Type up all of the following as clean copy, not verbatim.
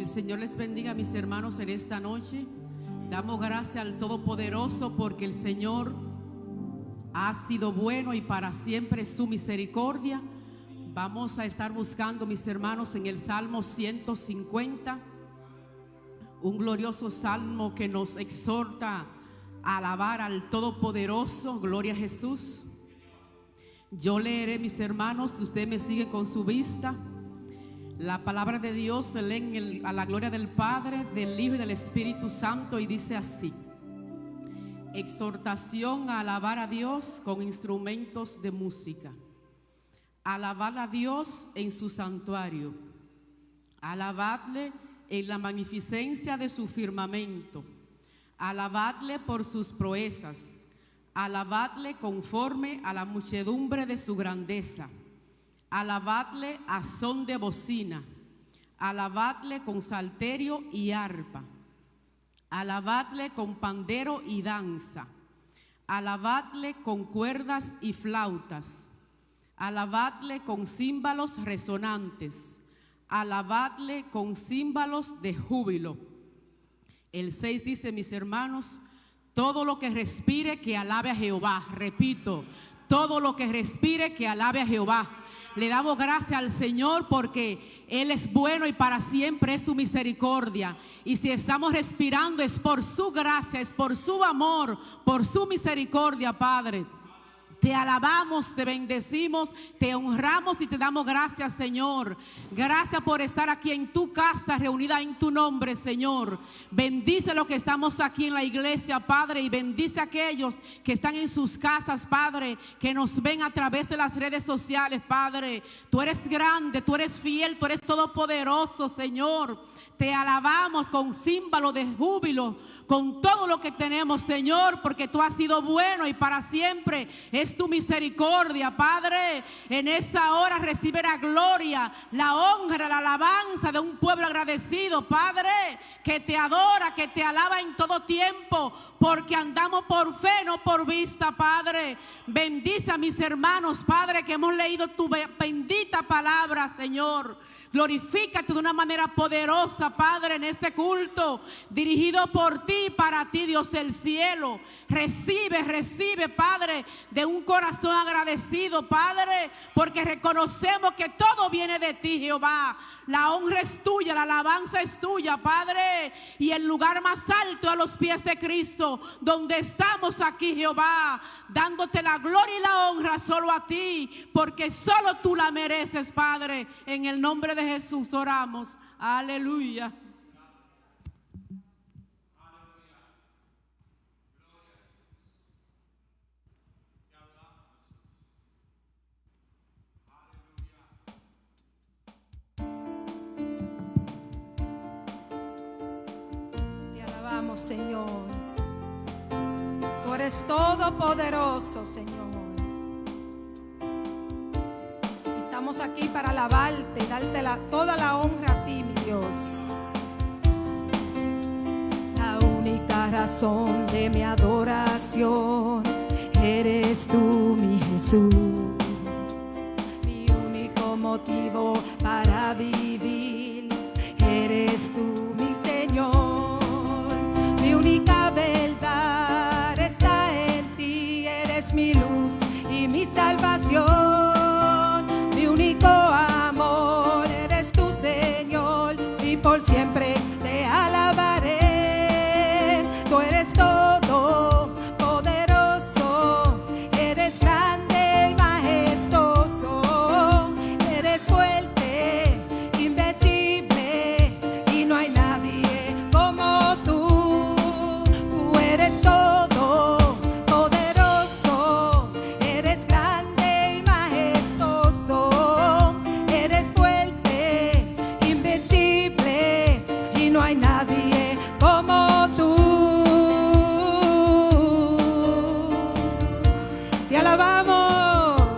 El Señor les bendiga, mis hermanos, en esta noche. Damos gracias al Todopoderoso porque el Señor ha sido bueno y para siempre es su misericordia. Vamos a estar buscando, mis hermanos, en el Salmo 150, un glorioso salmo que nos exhorta a alabar al Todopoderoso. Gloria a Jesús. Yo leeré, mis hermanos, ustedes me siguen con su vista. La palabra de Dios se lee a la gloria del Padre, del Hijo y del Espíritu Santo, y dice así: exhortación a alabar a Dios con instrumentos de música. Alabad a Dios en su santuario, alabadle en la magnificencia de su firmamento, alabadle por sus proezas, alabadle conforme a la muchedumbre de su grandeza. Alabadle a son de bocina, alabadle con salterio y arpa, alabadle con pandero y danza, alabadle con cuerdas y flautas, alabadle con címbalos resonantes, alabadle con címbalos de júbilo. El 6 dice, mis hermanos, todo lo que respire que alabe a Jehová. Repito, todo lo que respire que alabe a Jehová. Le damos gracias al Señor porque Él es bueno y para siempre es su misericordia. Y si estamos respirando es por su gracia, es por su amor, por su misericordia, Padre. Te alabamos, te bendecimos, te honramos y te damos gracias, Señor. Gracias por estar aquí en tu casa, reunida en tu nombre, Señor. Bendice los que estamos aquí en la iglesia, Padre, y bendice a aquellos que están en sus casas, Padre, que nos ven a través de las redes sociales, Padre. Tú eres grande, tú eres fiel, tú eres todopoderoso, Señor. Te alabamos con címbalo de júbilo, con todo lo que tenemos, Señor, porque tú has sido bueno y para siempre es tu misericordia, Padre. En esta hora recibe la gloria, la honra, la alabanza de un pueblo agradecido, Padre, que te adora, que te alaba en todo tiempo, porque andamos por fe, no por vista, Padre. Bendice a mis hermanos, Padre, que hemos leído tu bendita palabra, Señor. Glorifícate de una manera poderosa, Padre, en este culto dirigido por ti, para ti, Dios del cielo. Recibe, Padre, de un corazón agradecido, Padre, porque reconocemos que todo viene de ti, Jehová. La honra es tuya, la alabanza es tuya, Padre, y el lugar más alto a los pies de Cristo, donde estamos aquí, Jehová, dándote la gloria y la honra solo a ti, porque solo tú la mereces, Padre. En el nombre de Jesús oramos. Aleluya. Te alabamos, Señor. Tú eres todopoderoso, Señor. Estamos aquí para alabarte y darte toda la honra a ti, mi Dios. La única razón de mi adoración eres tú, mi Jesús. Mi único motivo para vivir eres tú, mi Señor. Mi única verdad está en ti, eres mi luz y mi salvación. Mi único amor eres tú, Señor, y por siempre te alabaré. Tú eres todo poderoso, eres grande y majestuoso, eres fuerte, invencible, y no hay nadie como tú. Tú eres todo poderoso, eres grande y majestuoso, eres fuerte, invencible, y no hay nadie como tú. Te alabamos.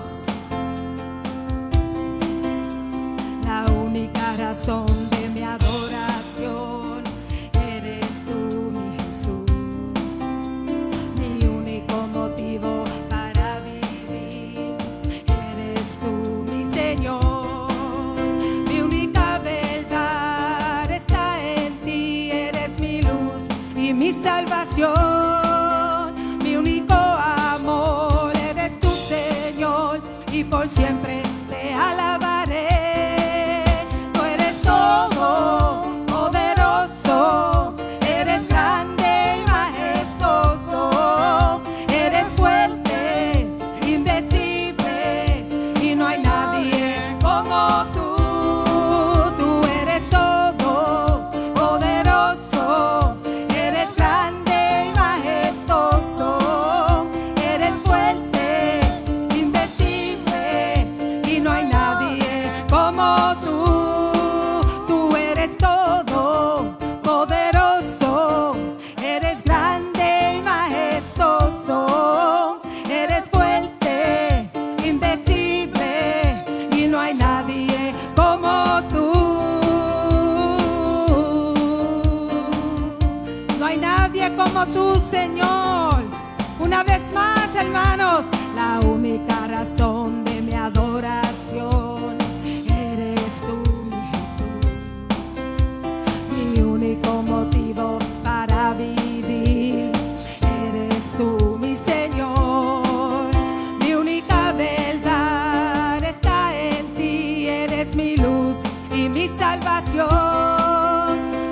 La única razón de mi adoración eres tú, mi Jesús. Mi único motivo para vivir eres tú, mi Señor. Mi única verdad está por siempre te alabaré. Tú eres todo poderoso, eres grande y majestuoso, eres fuerte, invencible, y no hay nadie como tú. Tú eres todo poderoso, eres grande y majestuoso, eres fuerte, invencible, y no hay nadie como tú. Tú eres todo poderoso, eres grande y majestuoso, eres fuerte, invencible, y no hay nadie como tú. No hay nadie como tú, Señor. Una vez más, hermanos, la única razón de mi adoración eres tú, mi Jesús. Mi único motivo para vivir eres tú, mi Señor. Mi única verdad está en ti, eres mi luz y mi salvación.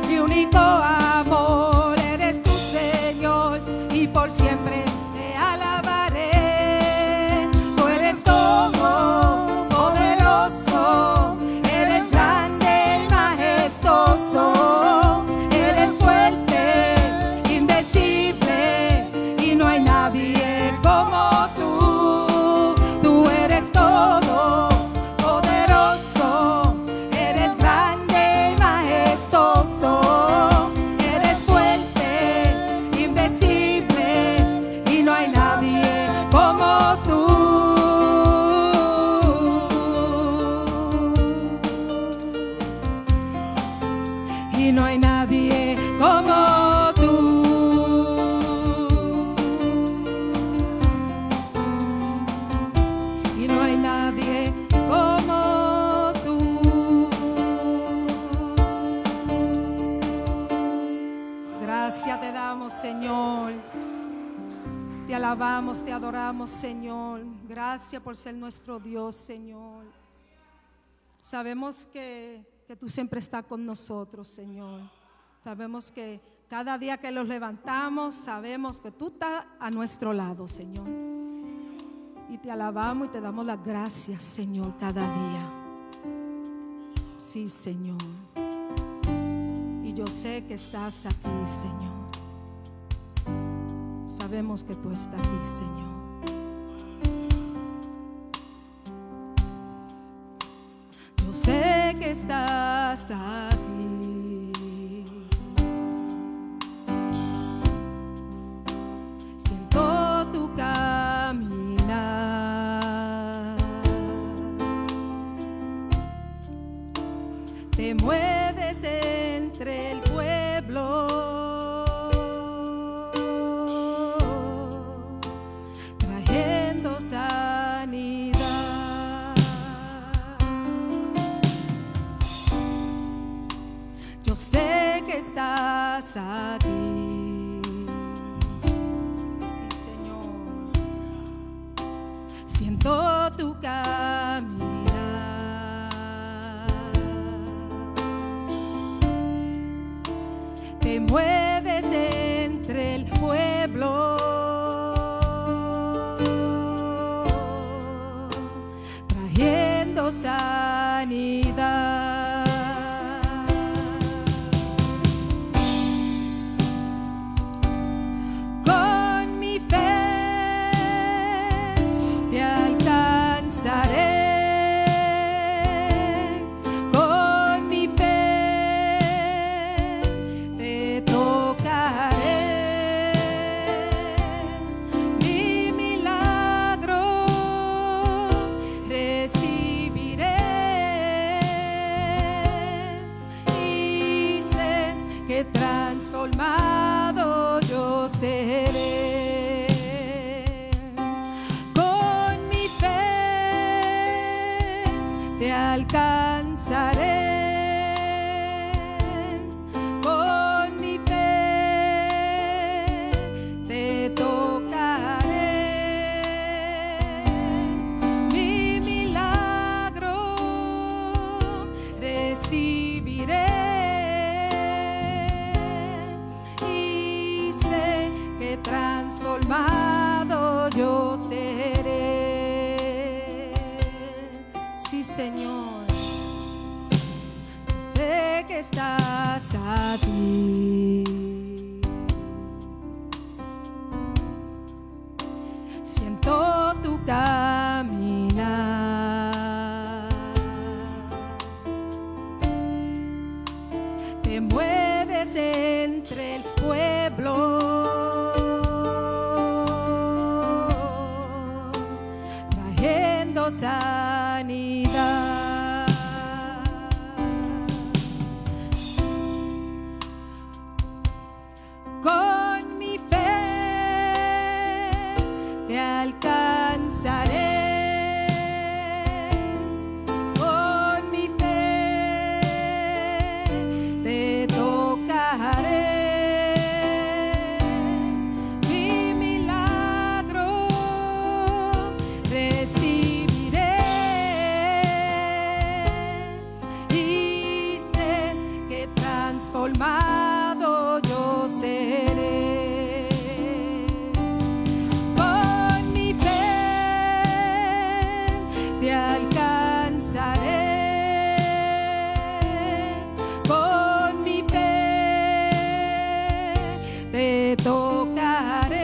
Mi único amor eres tú, Señor, y por siempre te alabaré. Tú eres todo poderoso, eres grande y majestuoso, eres fuerte, invencible, y no hay nadie como tú. Tú eres todo poderoso, eres grande y majestuoso, eres fuerte, invencible, y no hay nadie como tú. Y no hay nadie como tú. Y no hay nadie como tú. Gracias te damos, Señor. Te alabamos, te adoramos, Señor. Gracias por ser nuestro Dios, Señor. Sabemos que tú siempre estás con nosotros, Señor. Sabemos que cada día que los levantamos, sabemos que tú estás a nuestro lado, Señor. Y te alabamos y te damos las gracias, Señor, cada día. Sí, Señor. Y yo sé que estás aquí, Señor. Sabemos que tú estás aquí, Señor. Yo sé que estás aquí. Siento tu caminar. Te mueves entre el pueblo, trayendo sanidad. Yo sé que estás aquí. Sí, Señor. Siento tu caminar. Te mueves entre el pueblo, trayendo sanidad. Con mi fe te alcanzaré. Con mi fe te tocaré. Mi milagro recibiré. Y sé que transformado yo seré. Con mi fe te alcanzaré. Con mi fe te tocaré. Mi Señor. Yo sé que estás aquí. Siento tu caminar. Te mueves entre el pueblo, trayendo sanidad. Con mi fe te alcanzaré. Con mi fe te tocaré. Mi milagro recibiré. Y sé que transformado yo seré. Con mi fe te alcanzaré. Con mi fe te tocaré.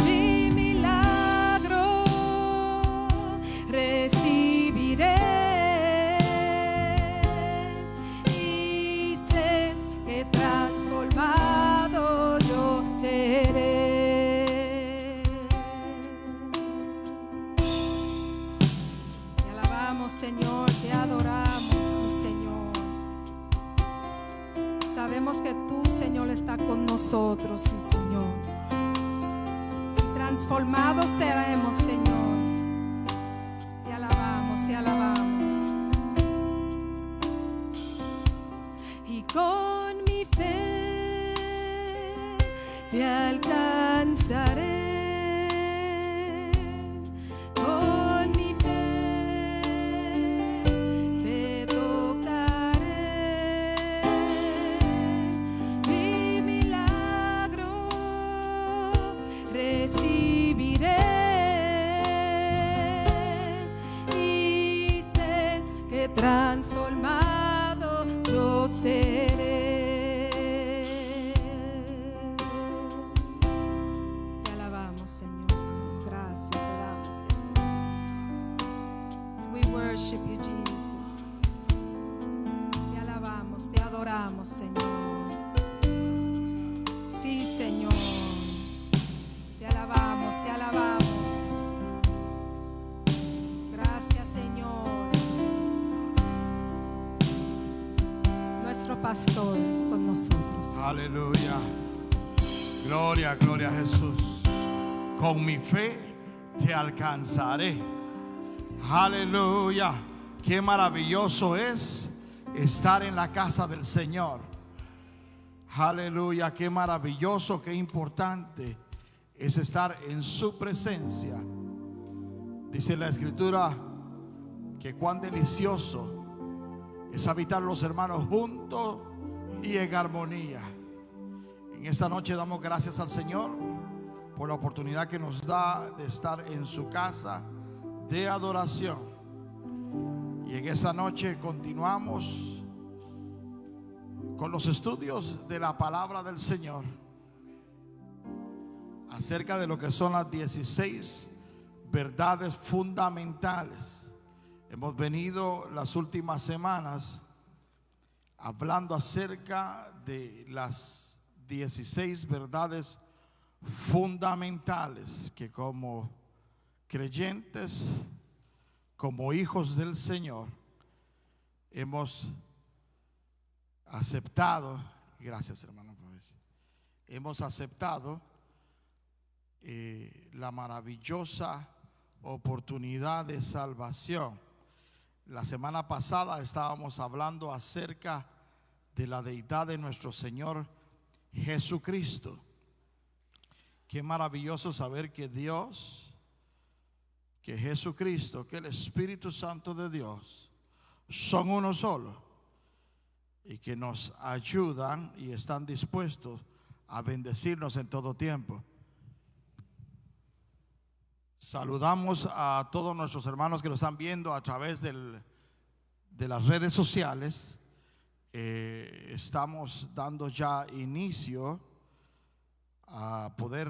Mi milagro recibiré. Y sé que transformado yo seré. Te alabamos, Señor, te adoramos, mi Señor. Sabemos que tú, Señor, estás con nosotros, sí, Señor. Transformados seremos, Señor. Te alabamos, te alabamos. Y con mi fe te alcanzaré. Con mi fe te tocaré. Mi milagro recibiré. Y sé que transformado yo seré. Te alabamos, Señor. Gracias te damos, Señor. We worship you, Jesus. Te alabamos, te adoramos, Señor. Sí, Señor. Te alabamos, te alabamos. Gracias, Señor. Nuestro pastor con nosotros. Aleluya. Gloria, gloria a Jesús. Con mi fe te alcanzaré. Aleluya. Qué maravilloso es estar en la casa del Señor. Aleluya. Qué maravilloso, qué importante es estar en su presencia. Dice la Escritura que cuán delicioso es habitar los hermanos juntos y en armonía. En esta noche damos gracias al Señor por la oportunidad que nos da de estar en su casa de adoración. Y en esta noche continuamos con los estudios de la palabra del Señor acerca de lo que son las 16 verdades fundamentales. Hemos venido las últimas semanas hablando acerca de las 16 verdades fundamentales que como creyentes, como hijos del Señor, hemos aceptado. Gracias, hermano. Hemos aceptado la maravillosa oportunidad de salvación. La semana pasada estábamos hablando acerca de la deidad de nuestro Señor Jesucristo. Qué maravilloso saber que Dios, que Jesucristo, que el Espíritu Santo de Dios son uno solo y que nos ayudan y están dispuestos a bendecirnos en todo tiempo. Saludamos a todos nuestros hermanos que nos están viendo a través de las redes sociales. Estamos dando ya inicio a poder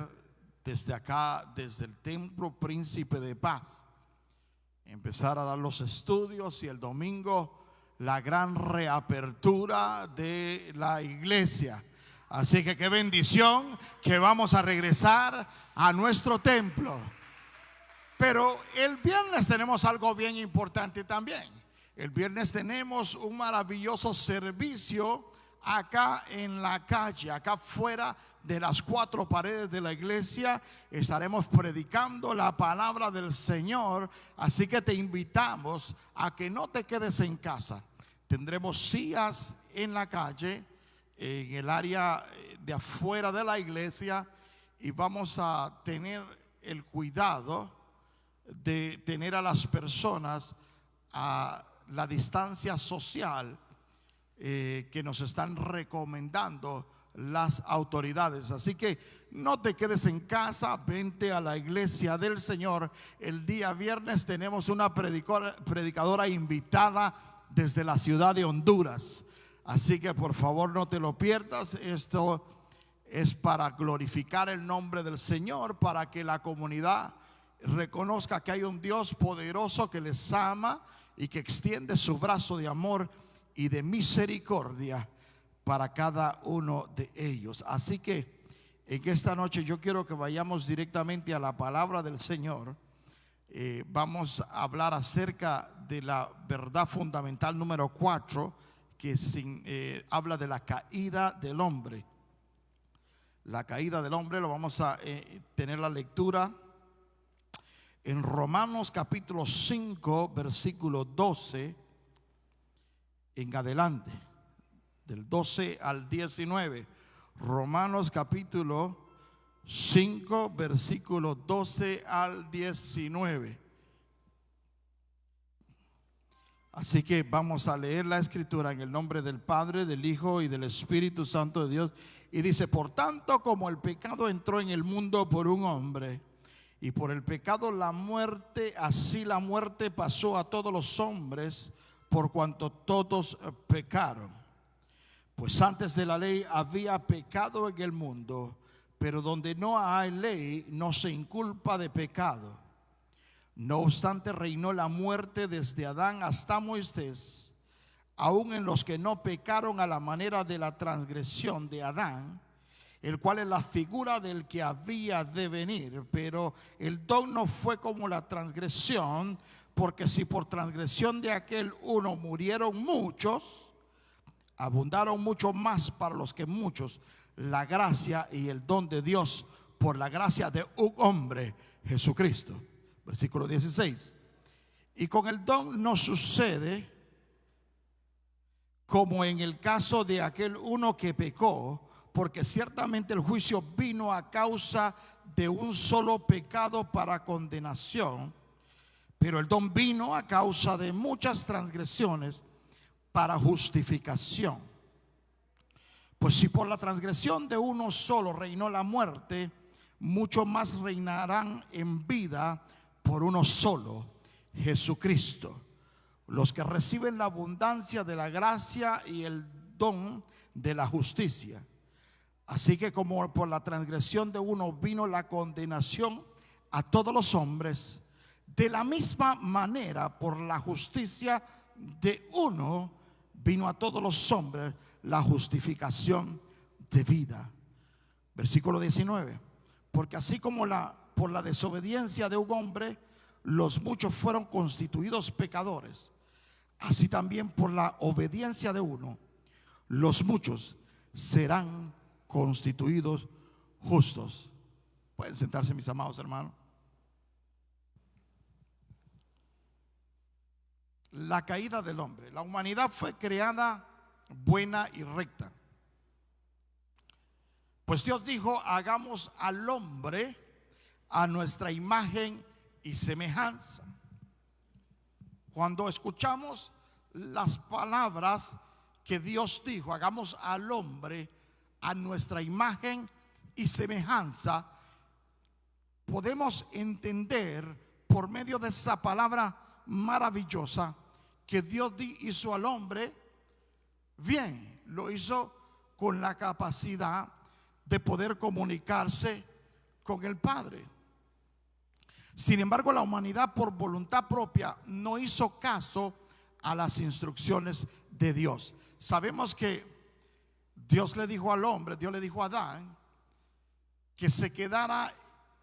desde acá, desde el Templo Príncipe de Paz, empezar a dar los estudios, y el domingo la gran reapertura de la iglesia. Así que qué bendición que vamos a regresar a nuestro templo. Pero el viernes tenemos algo bien importante también. El viernes tenemos un maravilloso servicio acá en la calle, acá fuera de las 4 paredes de la iglesia. Estaremos predicando la palabra del Señor, así que te invitamos a que no te quedes en casa. Tendremos sillas en la calle, en el área de afuera de la iglesia, y vamos a tener el cuidado de tener a las personas a la distancia social que nos están recomendando las autoridades. Así que no te quedes en casa, vente a la iglesia del Señor. El día viernes tenemos una predicadora invitada desde la ciudad de Honduras, así que por favor no te lo pierdas. Esto es para glorificar el nombre del Señor, para que la comunidad reconozca que hay un Dios poderoso que les ama y que extiende su brazo de amor y de misericordia para cada uno de ellos. Así que en esta noche yo quiero que vayamos directamente a la palabra del Señor. Vamos a hablar acerca de la verdad fundamental número 4, que habla de la caída del hombre. La caída del hombre. Lo vamos a tener la lectura en Romanos capítulo 5, versículo 12 en adelante, del 12 al 19. Romanos capítulo 5, versículo 12 al 19. Así que vamos a leer la escritura en el nombre del Padre, del Hijo y del Espíritu Santo de Dios. Y dice: por tanto, como el pecado entró en el mundo por un hombre, y por el pecado la muerte, así la muerte pasó a todos los hombres, por cuanto todos pecaron. Pues antes de la ley había pecado en el mundo, pero donde no hay ley no se inculpa de pecado. No obstante, reinó la muerte desde Adán hasta Moisés, aun en los que no pecaron a la manera de la transgresión de Adán, el cual es la figura del que había de venir. Pero el don no fue como la transgresión, porque si por transgresión de aquel uno murieron muchos, abundaron mucho más para los que muchos la gracia y el don de Dios por la gracia de un hombre, Jesucristo. Versículo 16. Y con el don no sucede como en el caso de aquel uno que pecó, porque ciertamente el juicio vino a causa de un solo pecado para condenación, pero el don vino a causa de muchas transgresiones para justificación. Pues si por la transgresión de uno solo reinó la muerte, mucho más reinarán en vida por uno solo, Jesucristo, los que reciben la abundancia de la gracia y el don de la justicia. Así que como por la transgresión de uno vino la condenación a todos los hombres, de la misma manera por la justicia de uno vino a todos los hombres la justificación de vida. Versículo 19. Porque así como por la desobediencia de un hombre los muchos fueron constituidos pecadores, así también por la obediencia de uno los muchos serán constituidos justos. Pueden sentarse, mis amados hermanos. La caída del hombre. La humanidad fue creada buena y recta. Pues Dios dijo: hagamos al hombre a nuestra imagen y semejanza. Cuando escuchamos las palabras que Dios dijo, hagamos al hombre a nuestra imagen y semejanza, podemos entender por medio de esa palabra maravillosa que Dios hizo al hombre bien. Lo hizo con la capacidad de poder comunicarse con el Padre. Sin embargo, la humanidad por voluntad propia no hizo caso a las instrucciones de Dios. Sabemos que Dios le dijo al hombre, Dios le dijo a Adán que se quedara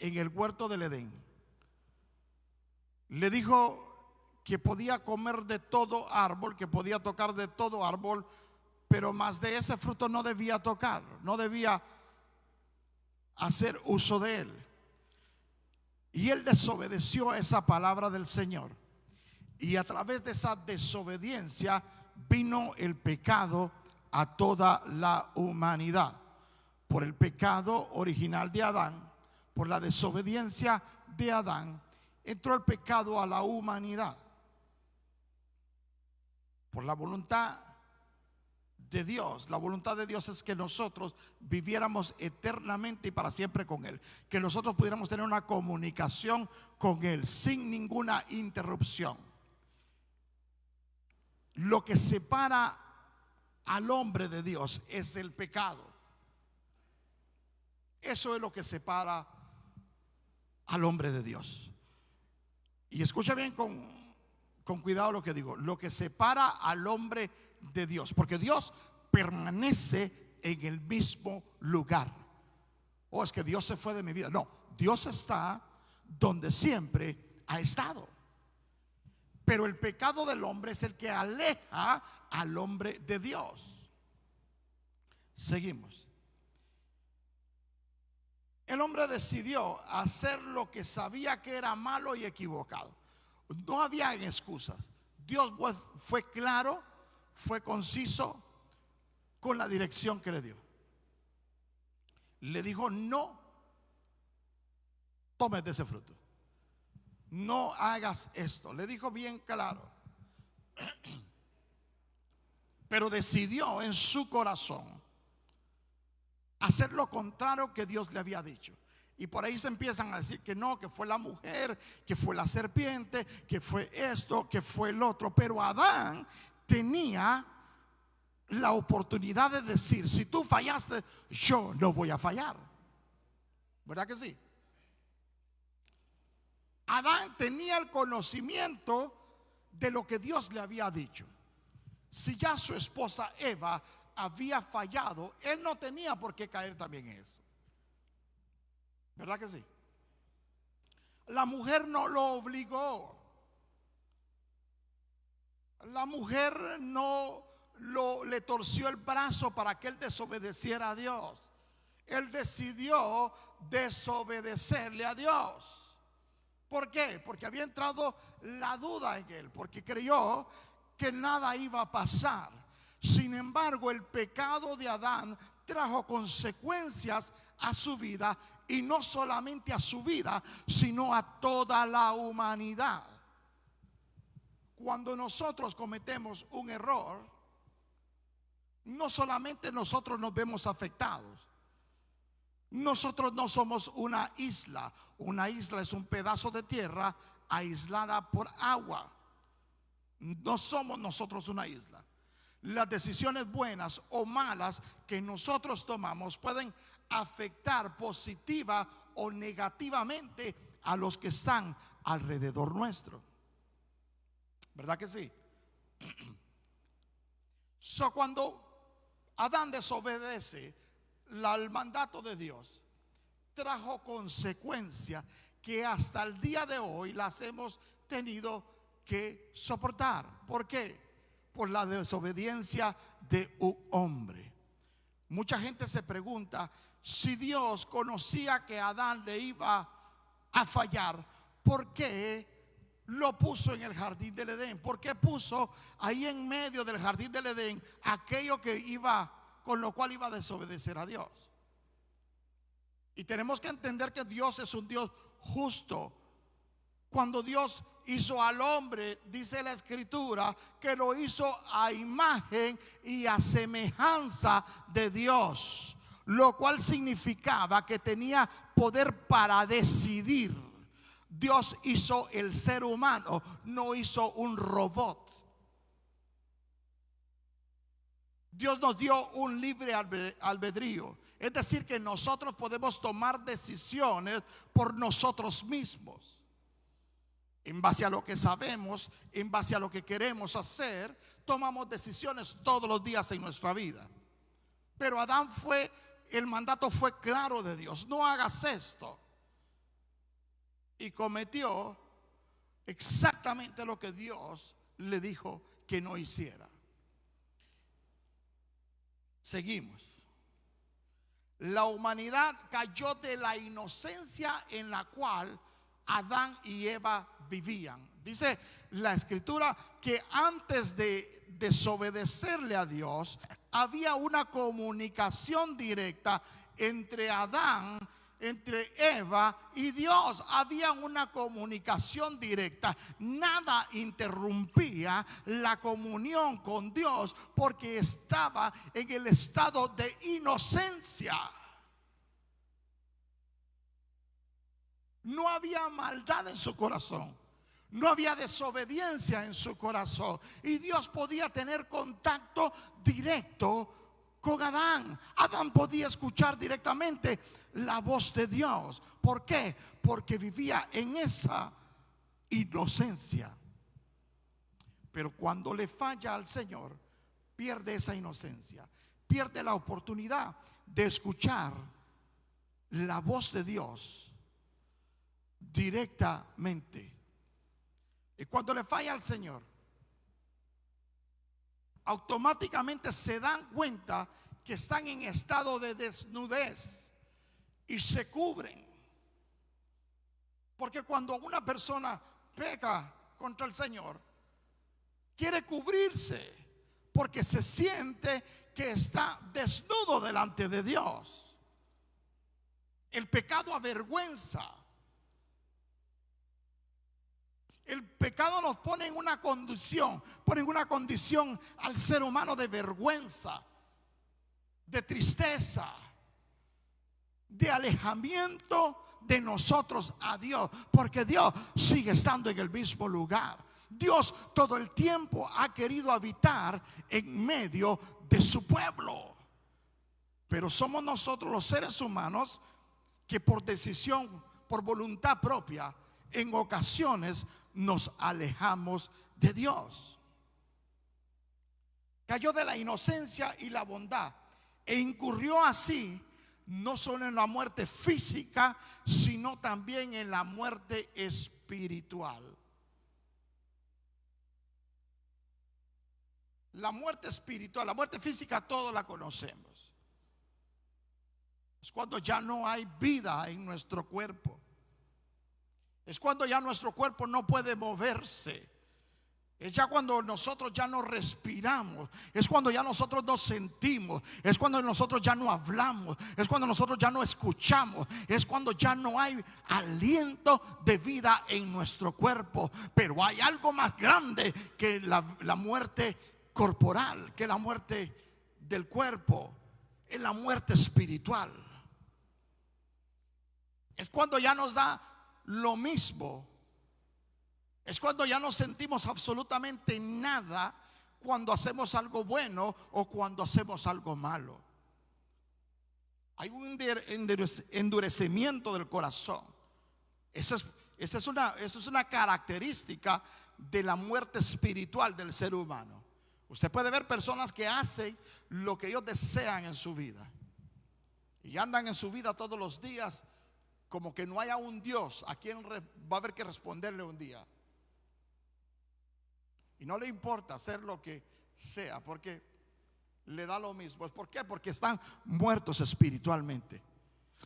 en el huerto del Edén. Le dijo que podía comer de todo árbol, que podía tocar de todo árbol, pero más de ese fruto no debía tocar, no debía hacer uso de él. Y él desobedeció esa palabra del Señor. Y a través de esa desobediencia vino el pecado a toda la humanidad. Por el pecado original de Adán, por la desobediencia de Adán, entró el pecado a la humanidad. Por la voluntad de Dios, la voluntad de Dios es que nosotros viviéramos eternamente y para siempre con Él, que nosotros pudiéramos tener una comunicación con Él sin ninguna interrupción. Lo que separa al hombre de Dios es el pecado. Eso es lo que separa al hombre de Dios. Y escucha bien con cuidado lo que digo. Lo que separa al hombre de Dios, porque Dios permanece en el mismo lugar. Oh, es que Dios se fue de mi vida. No, Dios está donde siempre ha estado. Pero el pecado del hombre es el que aleja al hombre de Dios. Seguimos. El hombre decidió hacer lo que sabía que era malo y equivocado. No había excusas. Dios fue claro, fue conciso con la dirección que le dio. Le dijo: no tomes de ese fruto, no hagas esto. Le dijo bien claro. Pero decidió en su corazón hacer lo contrario que Dios le había dicho. Y por ahí se empiezan a decir que no, que fue la mujer, que fue la serpiente, que fue esto, que fue el otro. Pero Adán tenía la oportunidad de decir: si tú fallaste, yo no voy a fallar. ¿Verdad que sí? Adán tenía el conocimiento de lo que Dios le había dicho. Si ya su esposa Eva había fallado, él no tenía por qué caer también en eso. ¿Verdad que sí? La mujer no lo obligó. La mujer no le torció el brazo para que él desobedeciera a Dios. Él decidió desobedecerle a Dios. ¿Por qué? Porque había entrado la duda en él, porque creyó que nada iba a pasar. Sin embargo, el pecado de Adán trajo consecuencias a su vida, y no solamente a su vida, sino a toda la humanidad. Cuando nosotros cometemos un error, no solamente nosotros nos vemos afectados. Nosotros no somos una isla. Una isla es un pedazo de tierra aislada por agua. No somos nosotros una isla. Las decisiones buenas o malas que nosotros tomamos pueden afectar positiva o negativamente a los que están alrededor nuestro. ¿Verdad que sí? Cuando Adán desobedece al mandato de Dios, trajo consecuencias que hasta el día de hoy las hemos tenido que soportar. ¿Por qué? Por la desobediencia de un hombre. Mucha gente se pregunta: si Dios conocía que Adán le iba a fallar, ¿por qué lo puso en el jardín del Edén? ¿Por qué puso ahí en medio del jardín del Edén aquello con lo cual iba a desobedecer a Dios? Y tenemos que entender que Dios es un Dios justo. Cuando Dios hizo al hombre, dice la Escritura, que lo hizo a imagen y a semejanza de Dios. lo cual significaba que tenía poder para decidir. Dios hizo el ser humano, no hizo un robot. Dios nos dio un libre albedrío, es decir, que nosotros podemos tomar decisiones por nosotros mismos, en base a lo que sabemos, en base a lo que queremos hacer. Tomamos decisiones todos los días en nuestra vida. Pero Adán el mandato fue claro de Dios: no hagas esto. Y cometió exactamente lo que Dios le dijo que no hiciera. Seguimos. La humanidad cayó de la inocencia en la cual Adán y Eva vivían. Dice la escritura que antes de desobedecerle a Dios, había una comunicación directa entre Adán, entre Eva y Dios. Había una comunicación directa. Nada interrumpía la comunión con Dios, porque estaba en el estado de inocencia. No había maldad en su corazón, no había desobediencia en su corazón, y Dios podía tener contacto directo con Adán. Adán podía escuchar directamente la voz de Dios. ¿Por qué? Porque vivía en esa inocencia. Pero cuando le falla al Señor, pierde esa inocencia, pierde la oportunidad de escuchar la voz de Dios directamente. Y cuando le falla al Señor, automáticamente se dan cuenta que están en estado de desnudez y se cubren. Porque cuando una persona peca contra el Señor, quiere cubrirse, porque se siente que está desnudo delante de Dios. El pecado avergüenza. El pecado nos pone en una condición, al ser humano de vergüenza, de tristeza, de alejamiento de nosotros a Dios, porque Dios sigue estando en el mismo lugar. Dios todo el tiempo ha querido habitar en medio de su pueblo, pero somos nosotros los seres humanos que por decisión, por voluntad propia, en ocasiones nos alejamos de Dios. Cayó de la inocencia y la bondad e incurrió así no solo en la muerte física, sino también en la muerte espiritual. La muerte espiritual, la muerte física, todos la conocemos. Es cuando ya no hay vida en nuestro cuerpo. Es cuando ya nuestro cuerpo no puede moverse. Es ya cuando nosotros ya no respiramos. Es cuando ya nosotros no sentimos. Es cuando nosotros ya no hablamos. Es cuando nosotros ya no escuchamos. Es cuando ya no hay aliento de vida en nuestro cuerpo. Pero hay algo más grande que la muerte corporal, que la muerte del cuerpo. Es la muerte espiritual. Es cuando ya nos da lo mismo. Es cuando ya no sentimos absolutamente nada cuando hacemos algo bueno o cuando hacemos algo malo. Hay un endurecimiento del corazón. Esa es una característica de la muerte espiritual del ser humano. Usted puede ver personas que hacen lo que ellos desean en su vida y andan en su vida todos los días como que no haya un Dios a quien va a haber que responderle un día. Y no le importa hacer lo que sea, porque le da lo mismo. ¿Por qué? Porque están muertos espiritualmente.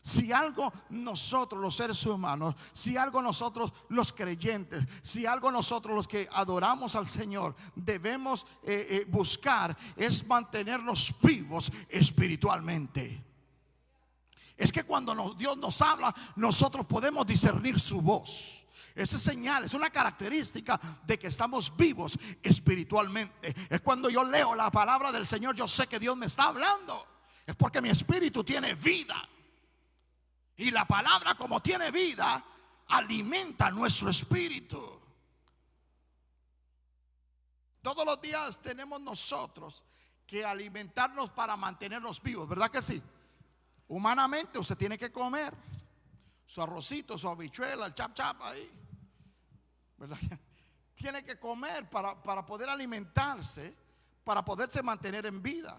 Si algo nosotros los seres humanos, si algo nosotros los creyentes, si algo nosotros los que adoramos al Señor debemos buscar, es mantenernos vivos espiritualmente. Es que cuando Dios nos habla, nosotros podemos discernir su voz. Esa señal es una característica de que estamos vivos espiritualmente. Es cuando yo leo la palabra del Señor, yo sé que Dios me está hablando. Es porque mi espíritu tiene vida. Y la palabra, como tiene vida, alimenta nuestro espíritu. Todos los días tenemos nosotros que alimentarnos para mantenernos vivos, ¿verdad que sí? Humanamente usted tiene que comer su arrocito, su habichuela, el chap chap ahí, ¿verdad? Tiene que comer para poder alimentarse, para poderse mantener en vida.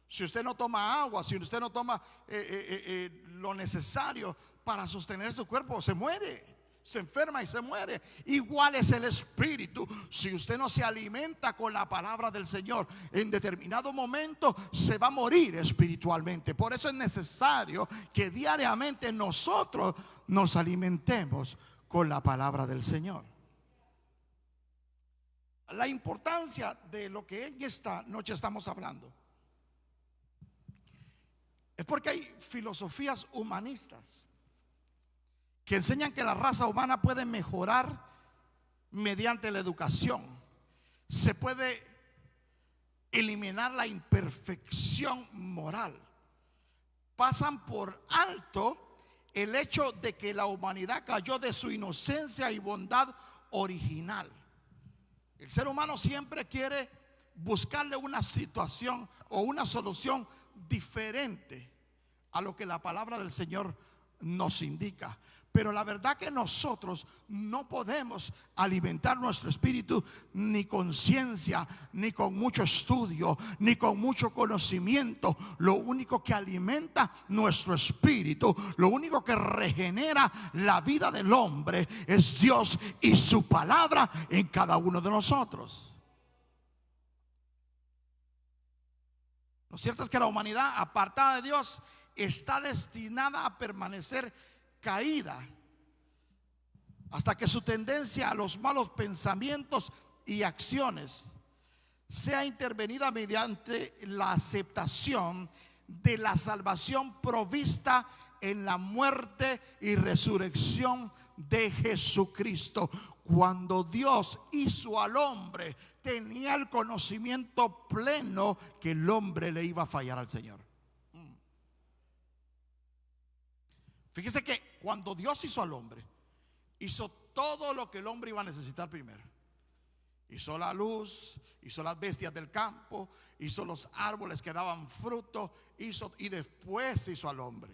Si usted no toma agua, si usted no toma lo necesario para sostener su cuerpo, se muere, se enferma y se muere. Igual es el espíritu. Si usted no se alimenta con la palabra del Señor, en determinado momento se va a morir espiritualmente. Por eso es necesario que diariamente nosotros nos alimentemos con la palabra del Señor. La importancia de lo que en esta noche estamos hablando es porque hay filosofías humanistas que enseñan que la raza humana puede mejorar mediante la educación. Se puede eliminar la imperfección moral. Pasan por alto el hecho de que la humanidad cayó de su inocencia y bondad original. El ser humano siempre quiere buscarle una situación o una solución diferente a lo que la palabra del Señor nos indica. Pero la verdad que nosotros no podemos alimentar nuestro espíritu ni con ciencia, ni con mucho estudio, ni con mucho conocimiento. Lo único que alimenta nuestro espíritu, lo único que regenera la vida del hombre es Dios y su palabra en cada uno de nosotros. Lo cierto es que la humanidad apartada de Dios está destinada a permanecer caída hasta que su tendencia a los malos pensamientos y acciones sea intervenida mediante la aceptación de la salvación provista en la muerte y resurrección de Jesucristo. Cuando Dios hizo al hombre, tenía el conocimiento pleno que el hombre le iba a fallar al Señor. Fíjese que cuando Dios hizo al hombre, hizo todo lo que el hombre iba a necesitar primero. Hizo la luz, hizo las bestias del campo, hizo los árboles que daban fruto, y después hizo al hombre.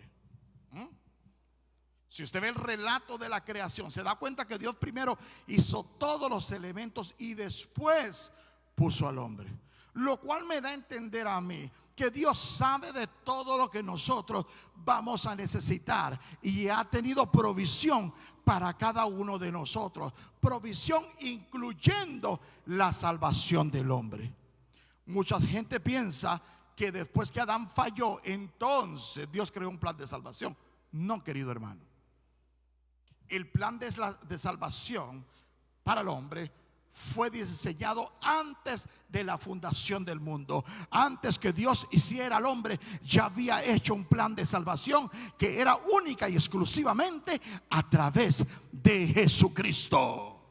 Si usted ve el relato de la creación, se da cuenta que Dios primero hizo todos los elementos y después puso al hombre. Lo cual me da a entender a mí que Dios sabe de todo lo que nosotros vamos a necesitar y ha tenido provisión para cada uno de nosotros. Provisión incluyendo la salvación del hombre. Mucha gente piensa que después que Adán falló, entonces Dios creó un plan de salvación. No, querido hermano. El plan de salvación para el hombre fue diseñado antes de la fundación del mundo. Antes que Dios hiciera al hombre, ya había hecho un plan de salvación que era única y exclusivamente a través de Jesucristo.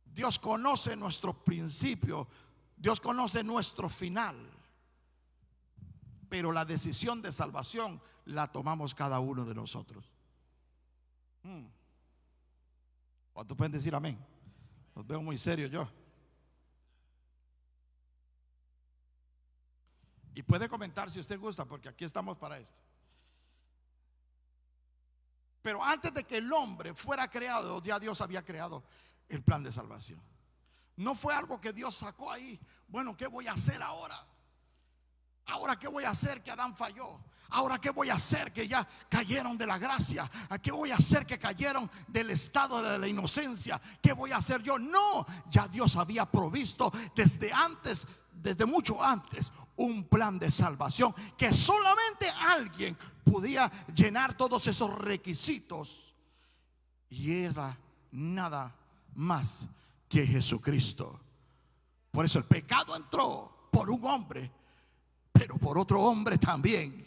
Dios conoce nuestro principio, Dios conoce nuestro final, pero la decisión de salvación la tomamos cada uno de nosotros. ¿Cuántos pueden decir amén? Los veo muy serios yo. Y puede comentar si usted gusta, porque aquí estamos para esto. Pero antes de que el hombre fuera creado, ya Dios había creado el plan de salvación. No fue algo que Dios sacó ahí. Bueno, ¿qué voy a hacer ahora? Ahora, ¿qué voy a hacer que Adán falló? Ahora, ¿qué voy a hacer que ya cayeron de la gracia? ¿Qué voy a hacer que cayeron del estado de la inocencia? ¿Qué voy a hacer yo? No, ya Dios había provisto desde antes, desde mucho antes, un plan de salvación que solamente alguien podía llenar todos esos requisitos, y era nada más que Jesucristo. Por eso el pecado entró por un hombre, pero por otro hombre también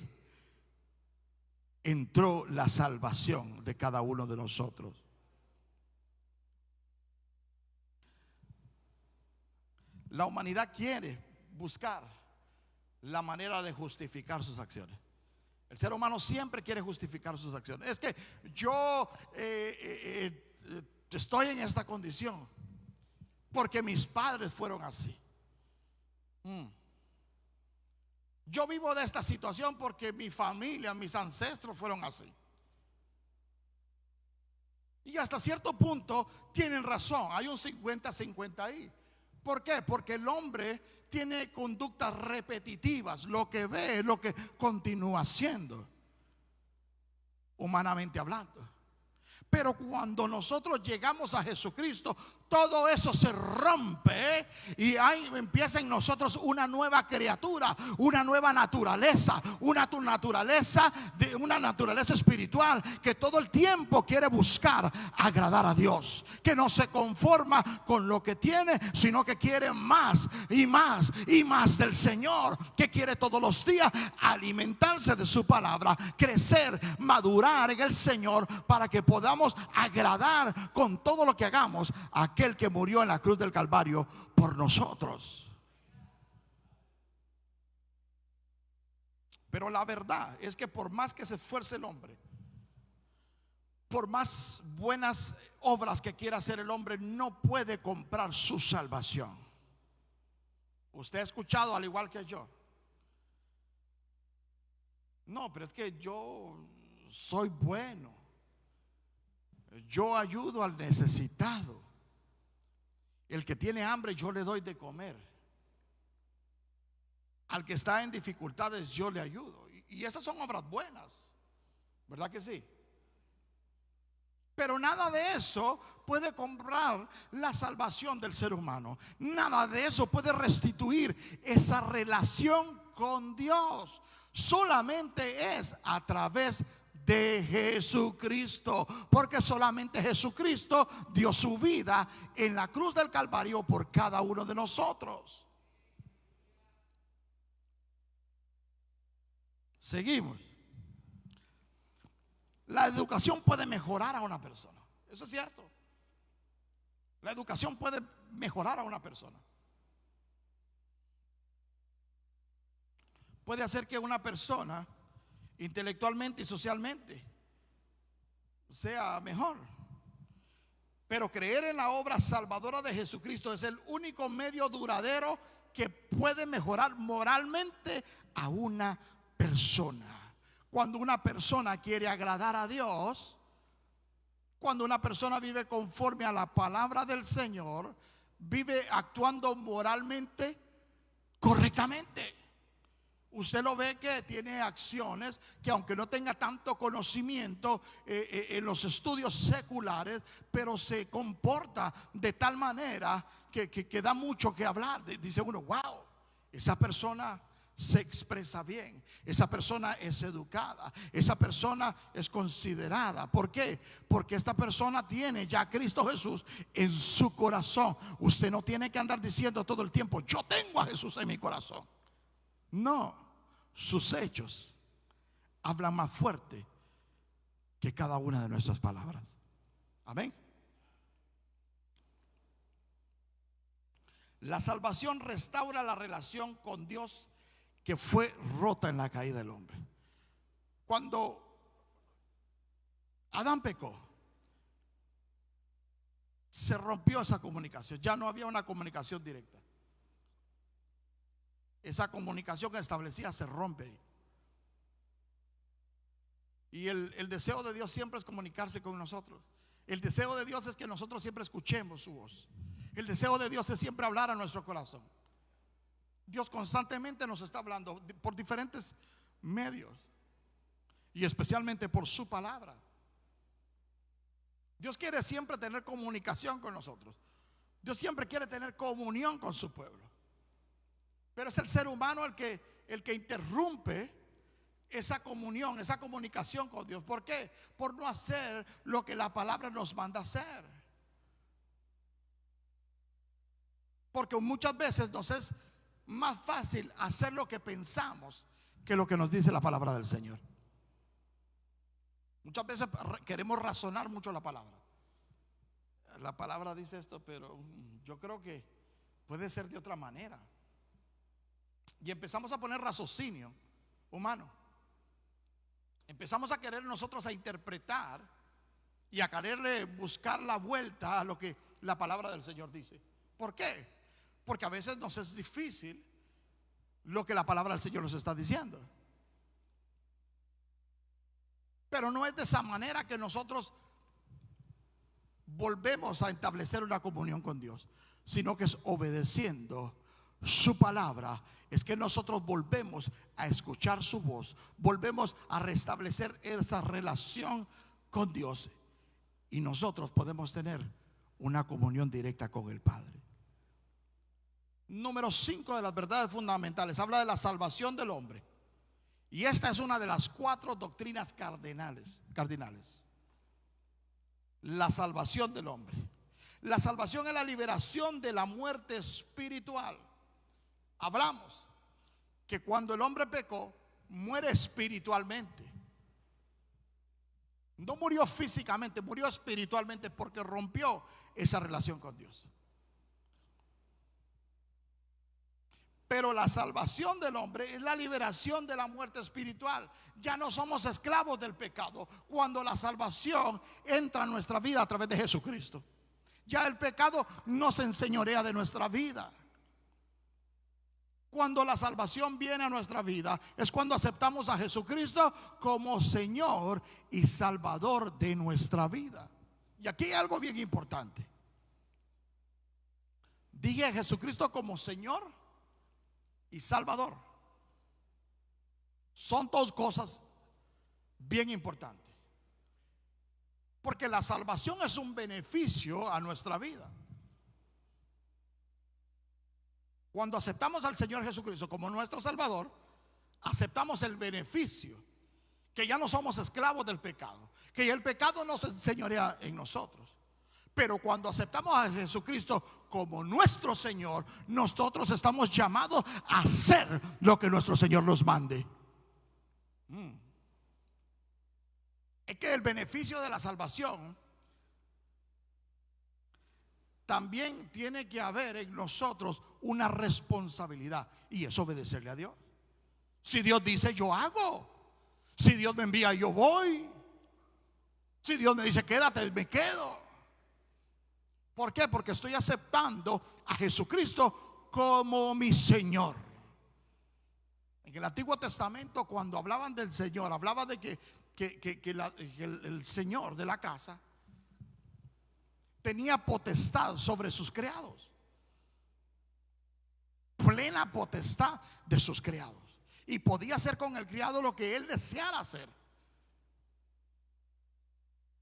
entró la salvación de cada uno de nosotros. La humanidad quiere buscar la manera de justificar sus acciones. El ser humano siempre quiere justificar sus acciones. Es que yo estoy en esta condición porque mis padres fueron así. Yo vivo de esta situación porque mi familia, mis ancestros fueron así. Y hasta cierto punto tienen razón. Hay un 50-50 ahí. ¿Por qué? Porque el hombre tiene conductas repetitivas. Lo que ve es lo que continúa haciendo, humanamente hablando. Pero cuando nosotros llegamos a Jesucristo, todo eso se rompe y ahí empieza en nosotros una nueva criatura, una nueva naturaleza, una naturaleza espiritual que todo el tiempo quiere buscar agradar a Dios, que no se conforma con lo que tiene, sino que quiere más y más y más del Señor, que quiere todos los días alimentarse de su palabra, crecer, madurar en el Señor, para que podamos agradar con todo lo que hagamos a aquel que murió en la cruz del Calvario por nosotros. Pero la verdad es que por más que se esfuerce el hombre, por más buenas obras que quiera hacer el hombre, no puede comprar su salvación. Usted ha escuchado, al igual que yo: no, pero es que yo soy bueno, yo ayudo al necesitado, el que tiene hambre yo le doy de comer, al que está en dificultades yo le ayudo. Y esas son obras buenas, ¿verdad que sí? Pero nada de eso puede comprar la salvación del ser humano. Nada de eso puede restituir esa relación con Dios. Solamente es a través de Jesucristo, porque solamente Jesucristo dio su vida en la cruz del Calvario por cada uno de nosotros. Seguimos. La educación puede mejorar a una persona. Eso es cierto. La educación puede mejorar a una persona. Puede hacer que una persona intelectualmente y socialmente sea mejor. Pero creer en la obra salvadora de Jesucristo es el único medio duradero que puede mejorar moralmente a una persona. Cuando una persona quiere agradar a Dios, cuando una persona vive conforme a la palabra del Señor, vive actuando moralmente correctamente. Usted lo ve que tiene acciones que, aunque no tenga tanto conocimiento en los estudios seculares, pero se comporta de tal manera que da mucho que hablar. Dice uno: wow, esa persona se expresa bien, esa persona es educada, esa persona es considerada. ¿Por qué? Porque esta persona tiene ya a Cristo Jesús en su corazón. Usted no tiene que andar diciendo todo el tiempo: yo tengo a Jesús en mi corazón. No, sus hechos hablan más fuerte que cada una de nuestras palabras. Amén. La salvación restaura la relación con Dios que fue rota en la caída del hombre. Cuando Adán pecó, se rompió esa comunicación. Ya no había una comunicación directa. Esa comunicación que establecía se rompe ahí. Y el deseo de Dios siempre es comunicarse con nosotros. El deseo de Dios es que nosotros siempre escuchemos su voz. El deseo de Dios es siempre hablar a nuestro corazón. Dios constantemente nos está hablando por diferentes medios, y especialmente por su palabra. Dios quiere siempre tener comunicación con nosotros. Dios siempre quiere tener comunión con su pueblo. Pero es el ser humano el que interrumpe esa comunión, esa comunicación con Dios. ¿Por qué? Por no hacer lo que la palabra nos manda hacer. Porque muchas veces nos es más fácil hacer lo que pensamos que lo que nos dice la palabra del Señor. Muchas veces queremos razonar mucho la palabra. La palabra dice esto, pero yo creo que puede ser de otra manera. y empezamos a poner raciocinio humano. Empezamos a querer nosotros a interpretar y a quererle buscar la vuelta a lo que la palabra del Señor dice. ¿Por qué? Porque a veces nos es difícil lo que la palabra del Señor nos está diciendo. Pero no es de esa manera que nosotros volvemos a establecer una comunión con Dios, sino que es obedeciendo su palabra. Es que nosotros volvemos a escuchar su voz, volvemos a restablecer esa relación con Dios, y nosotros podemos tener una comunión directa con el Padre. Número 5 de las verdades fundamentales habla de la salvación del hombre, y esta es una de las 4 doctrinas cardinales. La salvación del hombre. La salvación es la liberación de la muerte espiritual. Hablamos que cuando el hombre pecó, muere espiritualmente. No murió físicamente, murió espiritualmente, porque rompió esa relación con Dios. Pero la salvación del hombre es la liberación de la muerte espiritual. Ya no somos esclavos del pecado cuando la salvación entra en nuestra vida a través de Jesucristo. Ya el pecado no se enseñorea de nuestra vida. Cuando la salvación viene a nuestra vida es cuando aceptamos a Jesucristo como Señor y Salvador de nuestra vida. Y aquí hay algo bien importante. Dije a Jesucristo como Señor y Salvador. Son 2 cosas bien importantes, porque la salvación es un beneficio a nuestra vida. Cuando aceptamos al Señor Jesucristo como nuestro Salvador, aceptamos el beneficio, que ya no somos esclavos del pecado, que ya el pecado no se enseñorea en nosotros. Pero cuando aceptamos a Jesucristo como nuestro Señor, nosotros estamos llamados a hacer lo que nuestro Señor nos mande. Es que el beneficio de la salvación también tiene que haber en nosotros una responsabilidad, y es obedecerle a Dios. Si Dios dice, yo hago. Si Dios me envía, yo voy. Si Dios me dice, quédate, me quedo. ¿Por qué? Porque estoy aceptando a Jesucristo como mi Señor. En el Antiguo Testamento, cuando hablaban del Señor, hablaba de que el Señor de la casa tenía potestad sobre sus criados, plena potestad de sus criados, y podía hacer con el criado lo que él deseara hacer.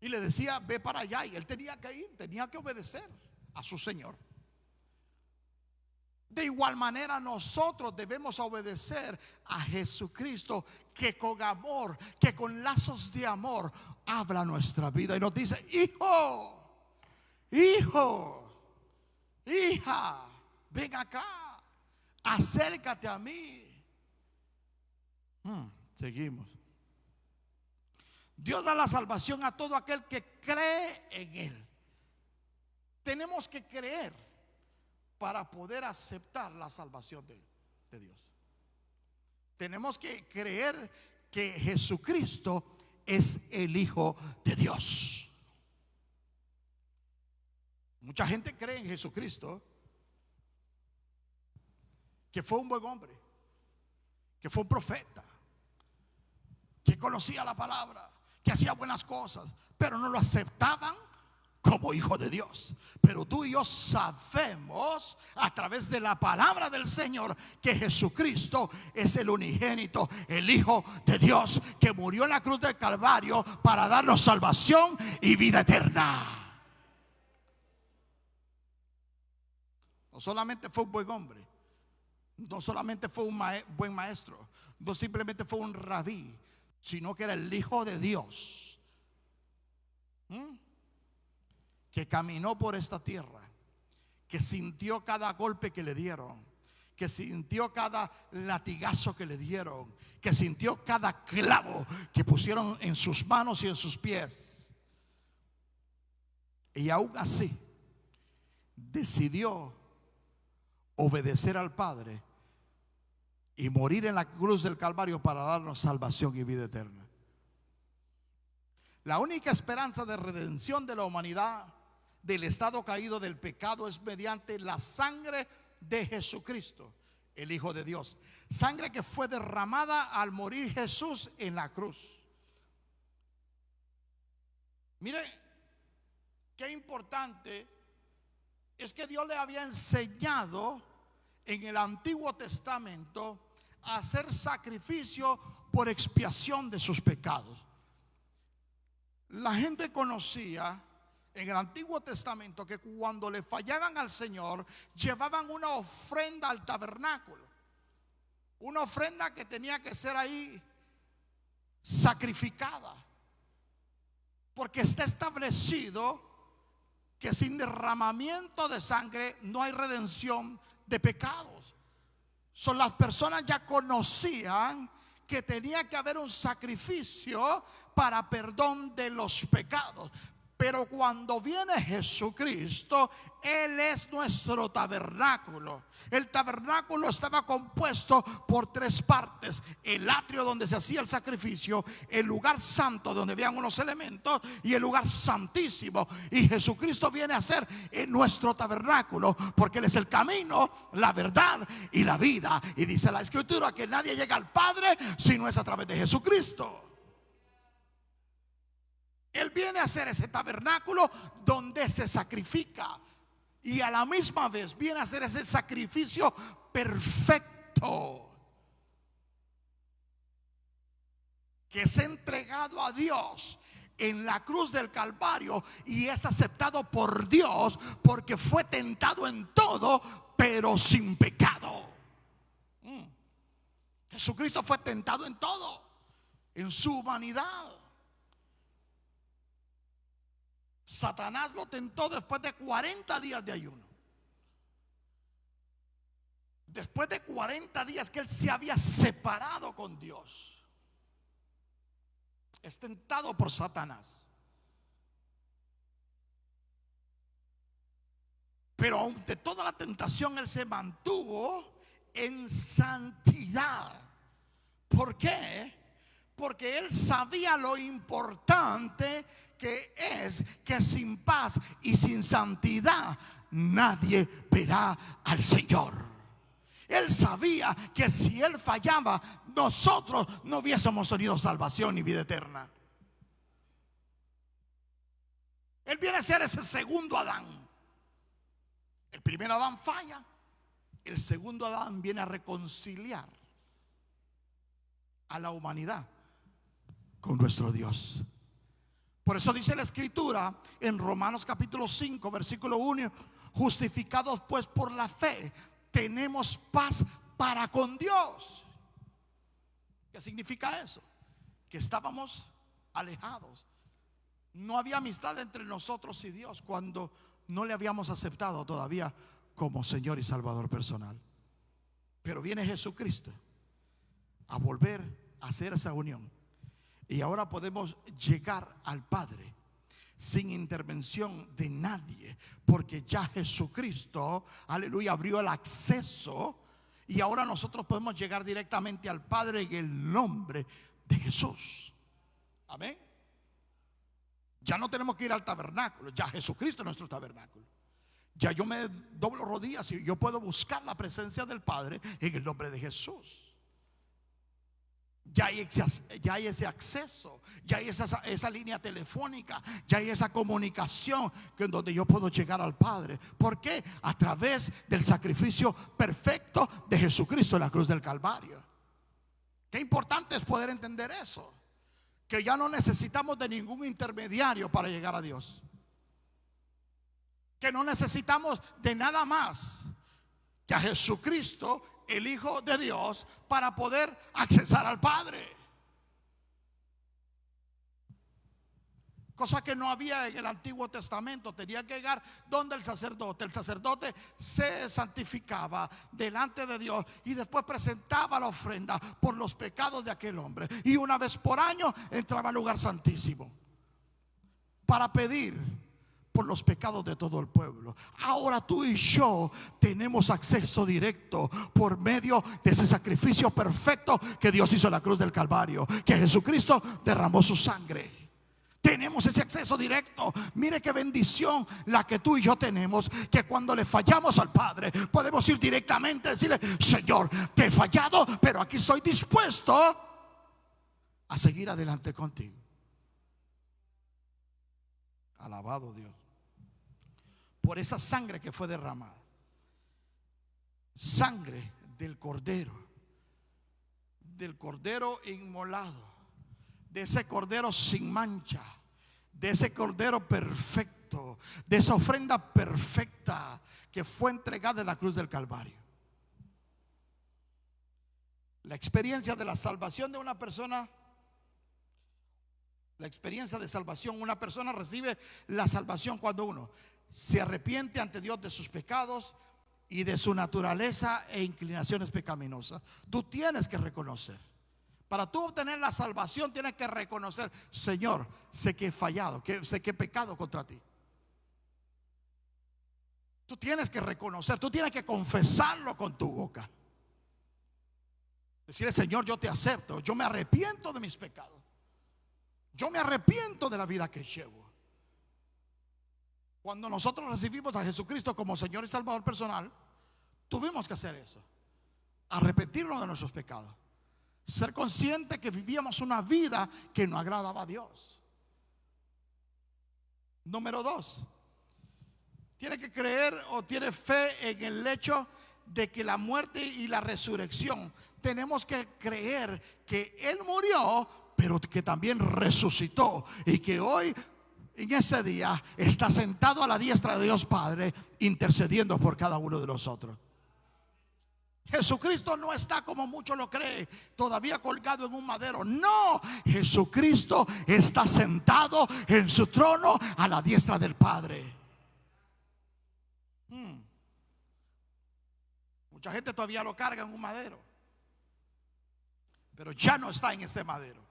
Y le decía, ve para allá, y él tenía que ir, tenía que obedecer a su Señor. De igual manera nosotros debemos obedecer a Jesucristo, que con amor, que con lazos de amor habla nuestra vida y nos dice, hijo, hija, ven acá, acércate a mí. Seguimos. Dios da la salvación a todo aquel que cree en Él. Tenemos que creer para poder aceptar la salvación de Dios. Tenemos que creer que Jesucristo es el Hijo de Dios. Mucha gente cree en Jesucristo, que fue un buen hombre, que fue un profeta, que conocía la palabra, que hacía buenas cosas, pero no lo aceptaban como Hijo de Dios. Pero tú y yo sabemos a través de la palabra del Señor que Jesucristo es el unigénito, el Hijo de Dios, que murió en la cruz del Calvario para darnos salvación y vida eterna. No solamente fue un buen hombre, no solamente fue un buen maestro, no simplemente fue un rabí, sino que era el Hijo de Dios, que caminó por esta tierra, que sintió cada golpe que le dieron, que sintió cada latigazo que le dieron, que sintió cada clavo que pusieron en sus manos y en sus pies, y aún así decidió obedecer al Padre y morir en la cruz del Calvario para darnos salvación y vida eterna. La única esperanza de redención de la humanidad del estado caído del pecado es mediante la sangre de Jesucristo, el Hijo de Dios. Sangre que fue derramada al morir Jesús en la cruz. Mire, qué importante es que Dios le había enseñado en el Antiguo Testamento a hacer sacrificio por expiación de sus pecados. La gente conocía en el Antiguo Testamento que cuando le fallaban al Señor, llevaban una ofrenda al tabernáculo. Una ofrenda que tenía que ser ahí sacrificada, porque está establecido que sin derramamiento de sangre no hay redención de pecados. Las personas ya conocían que tenía que haber un sacrificio para perdón de los pecados. Pero cuando viene Jesucristo, Él es nuestro tabernáculo. El tabernáculo estaba compuesto por tres partes: el atrio donde se hacía el sacrificio, el lugar santo donde habían unos elementos, y el lugar santísimo. Y Jesucristo viene a ser en nuestro tabernáculo, porque Él es el camino, la verdad y la vida. Y dice la Escritura que nadie llega al Padre si no es a través de Jesucristo. Él viene a ser ese tabernáculo donde se sacrifica, y a la misma vez viene a ser ese sacrificio perfecto que es entregado a Dios en la cruz del Calvario y es aceptado por Dios porque fue tentado en todo pero sin pecado. Jesucristo fue tentado en todo, en su humanidad. Satanás lo tentó después de 40 días de ayuno. Después de 40 días que él se había separado con Dios, es tentado por Satanás. Pero ante toda la tentación, él se mantuvo en santidad. ¿Por qué? Porque él sabía lo importante que es que sin paz y sin santidad nadie verá al Señor. Él sabía que si él fallaba, nosotros no hubiésemos tenido salvación ni vida eterna. Él viene a ser ese segundo Adán. El primer Adán falla, el segundo Adán viene a reconciliar a la humanidad con nuestro Dios. Por eso dice la Escritura en Romanos capítulo 5 versículo 1: justificados pues por la fe, tenemos paz para con Dios. ¿Qué significa eso? Que estábamos alejados. No había amistad entre nosotros y Dios cuando no le habíamos aceptado todavía como Señor y Salvador personal. Pero viene Jesucristo a volver a hacer esa unión. Y ahora podemos llegar al Padre sin intervención de nadie, porque ya Jesucristo, aleluya, abrió el acceso. Y ahora nosotros podemos llegar directamente al Padre en el nombre de Jesús. Amén. Ya no tenemos que ir al tabernáculo, ya Jesucristo es nuestro tabernáculo. Ya yo me doblo rodillas y yo puedo buscar la presencia del Padre en el nombre de Jesús. Ya hay ese acceso, ya hay esa línea telefónica, ya hay esa comunicación en donde yo puedo llegar al Padre. ¿Por qué? A través del sacrificio perfecto de Jesucristo en la cruz del Calvario. Qué importante es poder entender eso, que ya no necesitamos de ningún intermediario para llegar a Dios, que no necesitamos de nada más que a Jesucristo, el Hijo de Dios, para poder accesar al Padre. Cosa que no había en el Antiguo Testamento. Tenía que llegar donde el sacerdote. El sacerdote se santificaba delante de Dios y después presentaba la ofrenda por los pecados de aquel hombre. Y una vez por año entraba al lugar santísimo para pedir por los pecados de todo el pueblo. Ahora tú y yo tenemos acceso directo por medio de ese sacrificio perfecto que Dios hizo en la cruz del Calvario, que Jesucristo derramó su sangre. Tenemos ese acceso directo. Mire qué bendición la que tú y yo tenemos, que cuando le fallamos al Padre podemos ir directamente a decirle: Señor, te he fallado, pero aquí estoy dispuesto a seguir adelante contigo. Alabado Dios por esa sangre que fue derramada, sangre del cordero inmolado, de ese cordero sin mancha, de ese cordero perfecto, de esa ofrenda perfecta que fue entregada en la cruz del Calvario. La experiencia de la salvación de una persona, la experiencia de salvación, una persona recibe la salvación cuando uno se arrepiente ante Dios de sus pecados y de su naturaleza e inclinaciones pecaminosas. Tú tienes que reconocer. Para tú obtener la salvación tienes que reconocer: Señor, sé que he fallado, sé que he pecado contra ti. Tú tienes que reconocer, tú tienes que confesarlo con tu boca. Decirle: Señor, yo te acepto, yo me arrepiento de mis pecados. Yo me arrepiento de la vida que llevo. Cuando nosotros recibimos a Jesucristo como Señor y Salvador personal, tuvimos que hacer eso: arrepentirnos de nuestros pecados, ser consciente que vivíamos una vida que no agradaba a Dios. Número 2, tiene que creer o tiene fe en el hecho de que la muerte y la resurrección. Tenemos que creer que Él murió, pero que también resucitó, y que hoy, en ese día, está sentado a la diestra de Dios Padre, intercediendo por cada uno de nosotros. Jesucristo no está, como muchos lo creen, todavía colgado en un madero. No, Jesucristo está sentado en su trono a la diestra del Padre. Mucha gente todavía lo carga en un madero, pero ya no está en ese madero.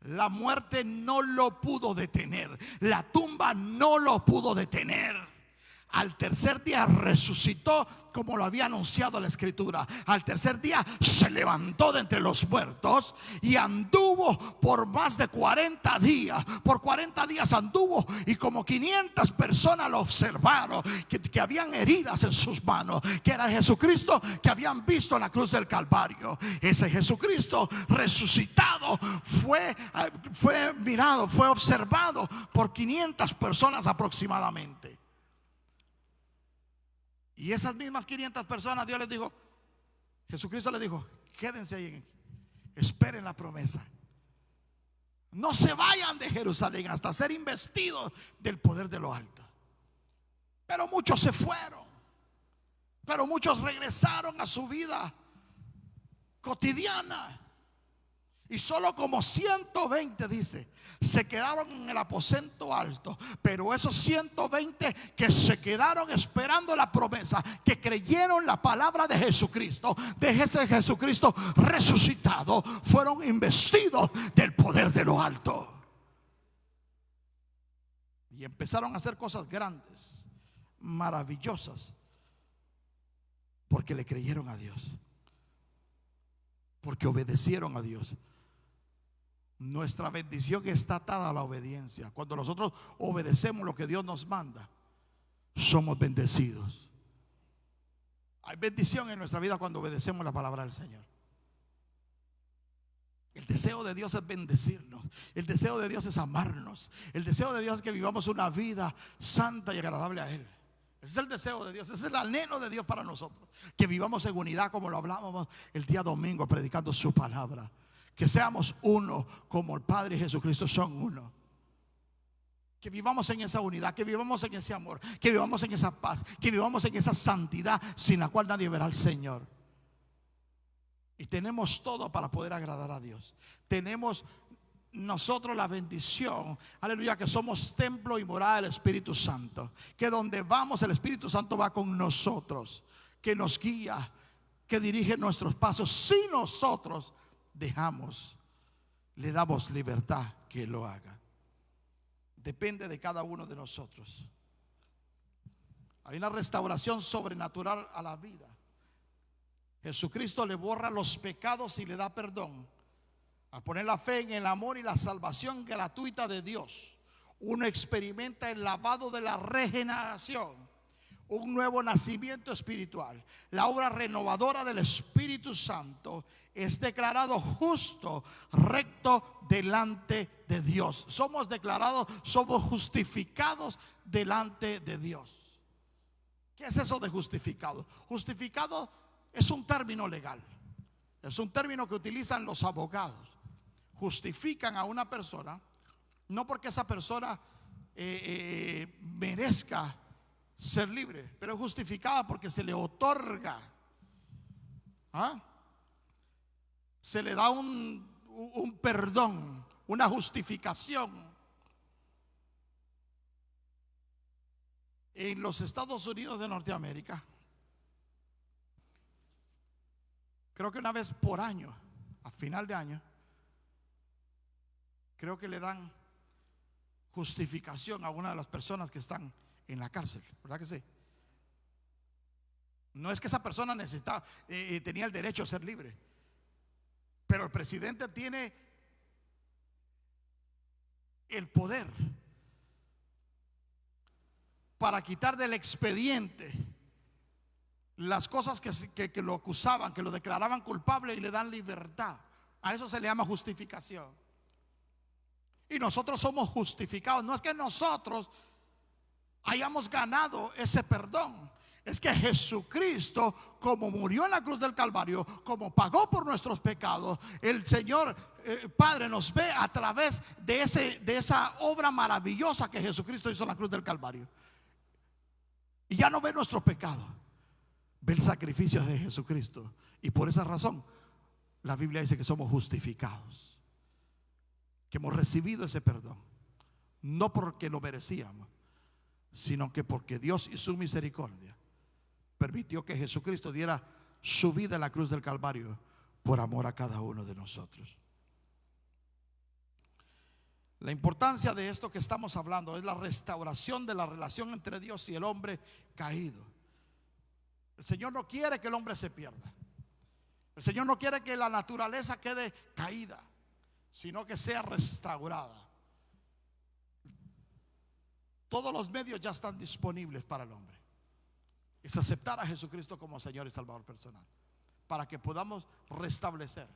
La muerte no lo pudo detener, la tumba no lo pudo detener. Al tercer día resucitó, como lo había anunciado la Escritura. Al tercer día se levantó de entre los muertos y anduvo por más de 40 días. Por 40 días anduvo, y como 500 personas lo observaron, que habían heridas en sus manos, que era el Jesucristo que habían visto en la cruz del Calvario. Ese Jesucristo resucitado fue mirado, fue observado por 500 personas aproximadamente. Y esas mismas 500 personas, Dios les dijo, Jesucristo les dijo: quédense ahí, esperen la promesa. No se vayan de Jerusalén hasta ser investidos del poder de lo alto. Pero muchos se fueron, pero muchos regresaron a su vida cotidiana. Y solo como 120, dice, se quedaron en el aposento alto. Pero esos 120 que se quedaron esperando la promesa, que creyeron la palabra de Jesucristo, de ese Jesucristo resucitado, fueron investidos del poder de lo alto. Y empezaron a hacer cosas grandes, maravillosas, porque le creyeron a Dios, porque obedecieron a Dios. Nuestra bendición está atada a la obediencia. Cuando nosotros obedecemos lo que Dios nos manda, somos bendecidos. Hay bendición en nuestra vida cuando obedecemos la palabra del Señor. El deseo de Dios es bendecirnos. El deseo de Dios es amarnos. El deseo de Dios es que vivamos una vida santa y agradable a Él. Ese es el deseo de Dios, ese es el anhelo de Dios para nosotros. Que vivamos en unidad, como lo hablábamos el día domingo predicando su palabra. Que seamos uno como el Padre y Jesucristo son uno. Que vivamos en esa unidad, que vivamos en ese amor, que vivamos en esa paz, que vivamos en esa santidad sin la cual nadie verá al Señor. Y tenemos todo para poder agradar a Dios. Tenemos nosotros la bendición, aleluya, que somos templo y morada del Espíritu Santo. Que donde vamos el Espíritu Santo va con nosotros, que nos guía, que dirige nuestros pasos. Si nosotros le damos libertad, que lo haga. depende de cada uno de nosotros. Hay una restauración sobrenatural a la vida. Jesucristo le borra los pecados y le da perdón. Al poner la fe en el amor y la salvación gratuita de Dios, uno experimenta el lavado de la regeneración, un nuevo nacimiento espiritual. La obra renovadora del Espíritu Santo, es declarado justo, recto delante de Dios. Somos declarados, somos justificados delante de Dios. ¿Qué es eso de justificado? Justificado es un término legal, es un término que utilizan los abogados. Justifican a una persona no porque esa persona merezca ser libre, pero es justificada porque se le otorga, se le da un perdón, una justificación. En los Estados Unidos de Norteamérica, creo que una vez por año, a final de año, creo que le dan justificación a una de las personas que están en la cárcel, ¿verdad que sí? No es que esa persona necesitaba, tenía el derecho a ser libre, pero el presidente tiene el poder para quitar del expediente las cosas que lo acusaban, que lo declaraban culpable, y le dan libertad. A eso se le llama justificación. Y nosotros somos justificados. No es que nosotros hayamos ganado ese perdón, es que Jesucristo, como murió en la cruz del Calvario, como pagó por nuestros pecados, el Señor Padre nos ve a través de esa obra maravillosa que Jesucristo hizo en la cruz del Calvario. Y ya no ve nuestro pecado, ve el sacrificio de Jesucristo. Y por esa razón la Biblia dice que somos justificados, que hemos recibido ese perdón, no porque lo merecíamos, sino que porque Dios y su misericordia permitió que Jesucristo diera su vida en la cruz del Calvario por amor a cada uno de nosotros. La importancia de esto que estamos hablando es la restauración de la relación entre Dios y el hombre caído. El Señor no quiere que el hombre se pierda. El Señor no quiere que la naturaleza quede caída, sino que sea restaurada. Todos los medios ya están disponibles para el hombre. Es aceptar a Jesucristo como Señor y Salvador personal, para que podamos restablecer,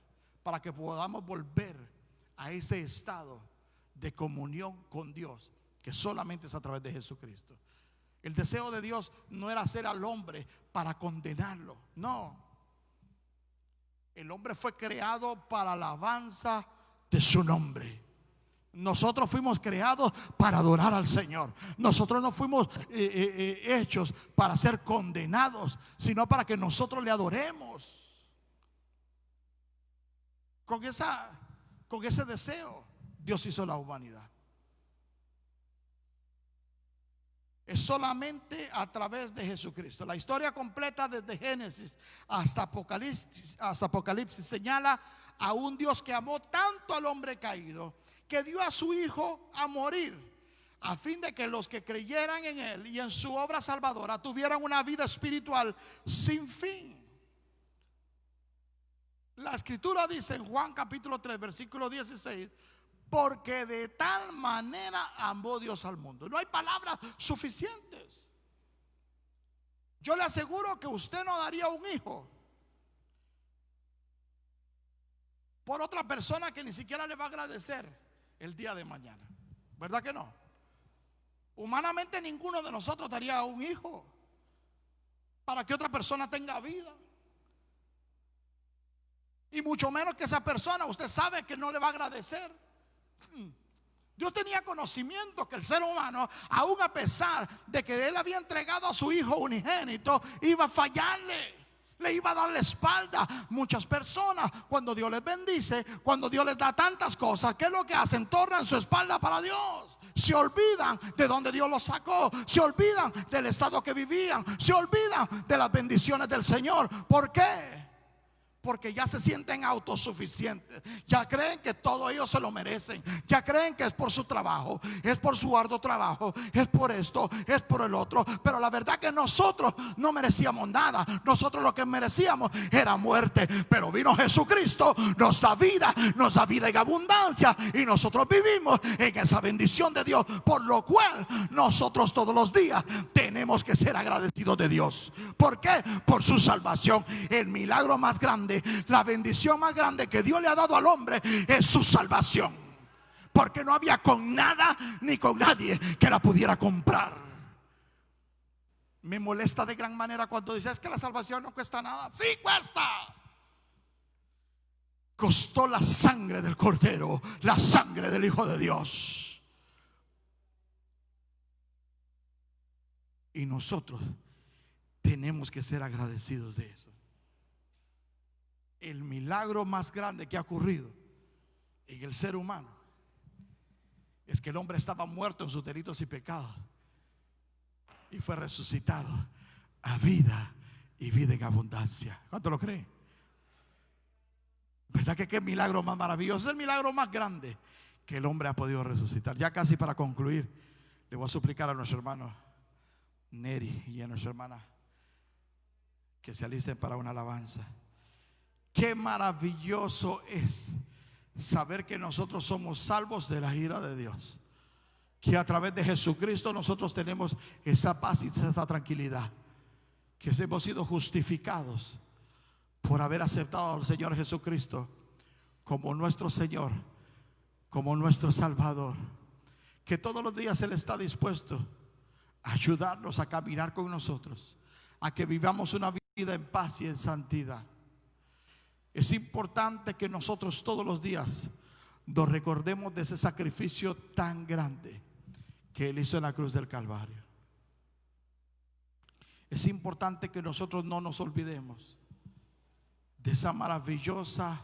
para que podamos volver a ese estado de comunión con Dios, que solamente es a través de Jesucristo. El deseo de Dios no era hacer al hombre para condenarlo, no. El hombre fue creado para la alabanza de su nombre. Nosotros fuimos creados para adorar al Señor. Nosotros no fuimos hechos para ser condenados, sino para que nosotros le adoremos. Con ese deseo Dios hizo la humanidad. Es solamente a través de Jesucristo. La historia completa desde Génesis hasta Apocalipsis señala a un Dios que amó tanto al hombre caído, que dio a su Hijo a morir, a fin de que los que creyeran en Él y en su obra salvadora tuvieran una vida espiritual sin fin. La Escritura dice en Juan capítulo 3 versículo 16: porque de tal manera amó Dios al mundo. No hay palabras suficientes. Yo le aseguro que usted no daría un hijo por otra persona que ni siquiera le va a agradecer el día de mañana, ¿verdad que no? Humanamente ninguno de nosotros daría un hijo para que otra persona tenga vida, y mucho menos que esa persona usted sabe que no le va a agradecer. Dios tenía conocimiento que el ser humano, aún a pesar de que Él había entregado a su Hijo unigénito, iba a fallarle, le iba a dar la espalda. Muchas personas, cuando Dios les bendice, cuando Dios les da tantas cosas, ¿qué es lo que hacen? Tornan su espalda para Dios. Se olvidan de donde Dios los sacó, se olvidan del estado que vivían, se olvidan de las bendiciones del Señor. ¿Por qué? porque ya se sienten autosuficientes, ya creen que todo ellos se lo merecen, ya creen que es por su trabajo, es por su arduo trabajo, es por esto, es por el otro. Pero la verdad que nosotros no merecíamos nada. Nosotros lo que merecíamos era muerte, pero vino Jesucristo, nos da vida en abundancia, y nosotros vivimos en esa bendición de Dios, por lo cual nosotros todos los días tenemos que ser agradecidos de Dios. ¿Por qué? Por su salvación. El milagro más grande, la bendición más grande que Dios le ha dado al hombre es su salvación, porque no había con nada ni con nadie que la pudiera comprar. Me molesta de gran manera cuando dice: es que la salvación no cuesta nada. Sí cuesta. Costó la sangre del Cordero, la sangre del Hijo de Dios. Y nosotros tenemos que ser agradecidos de eso. El milagro más grande que ha ocurrido en el ser humano es que el hombre estaba muerto en sus delitos y pecados y fue resucitado a vida, y vida en abundancia. ¿Cuánto lo creen? ¿Verdad que qué milagro más maravilloso? Es el milagro más grande que el hombre ha podido resucitar. Ya casi para concluir, le voy a suplicar a nuestro hermano Neri y a nuestra hermana que se alisten para una alabanza. Qué maravilloso es saber que nosotros somos salvos de la ira de Dios, que a través de Jesucristo nosotros tenemos esa paz y esa tranquilidad, que hemos sido justificados por haber aceptado al Señor Jesucristo como nuestro Señor, como nuestro Salvador, que todos los días Él está dispuesto a ayudarnos a caminar con nosotros, a que vivamos una vida en paz y en santidad. Es importante que nosotros todos los días nos recordemos de ese sacrificio tan grande que Él hizo en la cruz del Calvario. Es importante que nosotros no nos olvidemos de esa maravillosa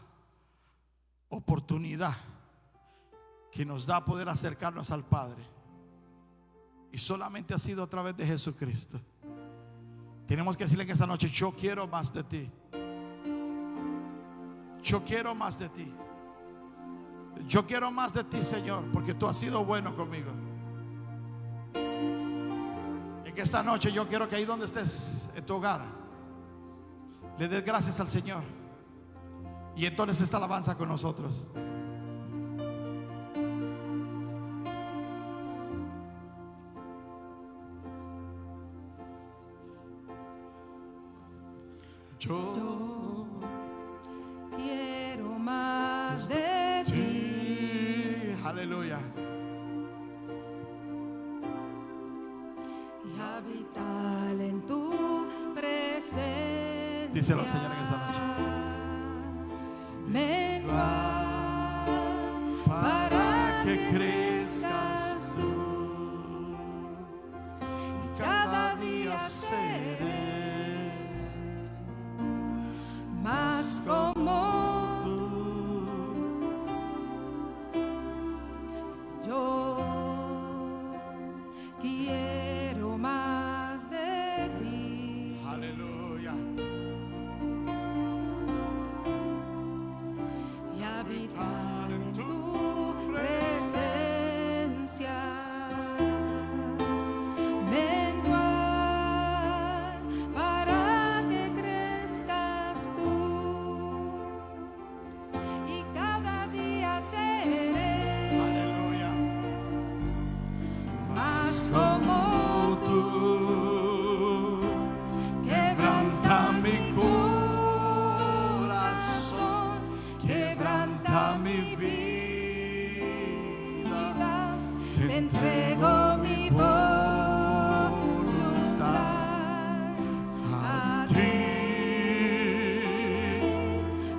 oportunidad que nos da poder acercarnos al Padre, y solamente ha sido a través de Jesucristo. Tenemos que decirle que esta noche: yo quiero más de ti. Yo quiero más de ti. Yo quiero más de ti, Señor, porque tú has sido bueno conmigo. En esta noche yo quiero que ahí donde estés, en tu hogar, le des gracias al Señor, y entonces esta alabanza con nosotros. Yo quiero más de ti. Aleluya. Y habitar en tu presencia. Díselo al Señor en esta noche. Menguar para que crezcas tú. Y cada día seré más como tú. Yo quiero más de ti. Aleluya. Y habitar en tu presencia. Menguar para que crezcas tú. Y cada día seré Aleluya. más como tú. Quebranta mi corazón, quebranta mi vida. Te entrego mi voluntad a ti.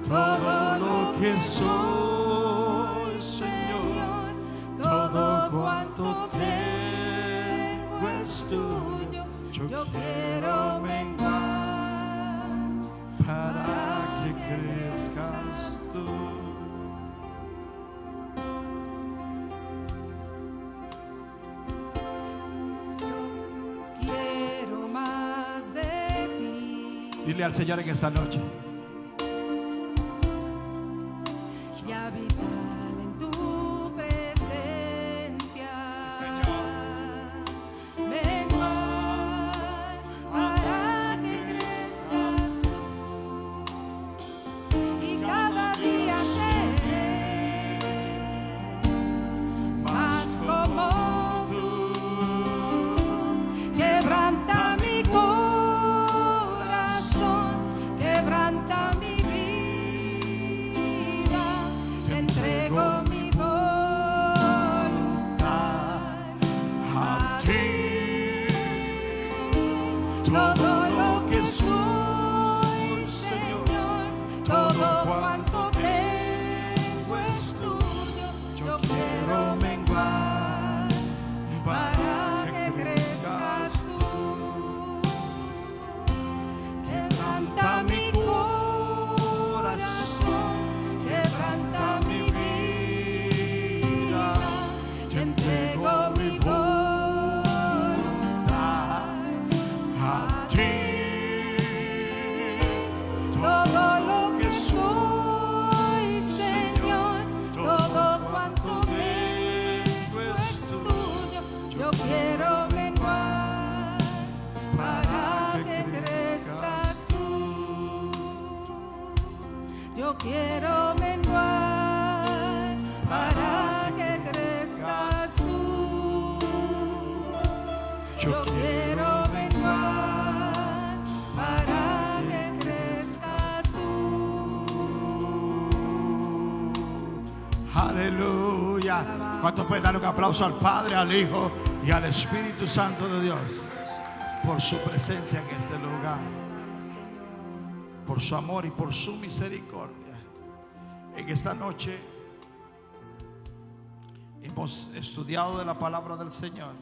Todo lo que soy, Señor, todo cuanto tengo es tuyo. Yo quiero menguar Para que crezcas tú. Quiero más de ti. Dile al Señor en esta noche: todo lo que soy, Señor, todo cuanto tengo es tuyo. Yo quiero menguar para que crezcas tú. Quebranta mi corazón, quebranta mi vida, te entrego mi voluntad a ti. todo lo que soy, Señor, todo cuanto tengo es tuyo. Yo quiero menguar para que crezcas tú. Yo quiero menguar para que crezcas tú. Yo quiero menguar para que crezcas tú. Aleluya. ¿Cuántos pueden dar un aplauso al Padre, al Hijo y al Espíritu Santo de Dios por su presencia en este lugar, por su amor y por su misericordia? En esta noche hemos estudiado de la palabra del Señor.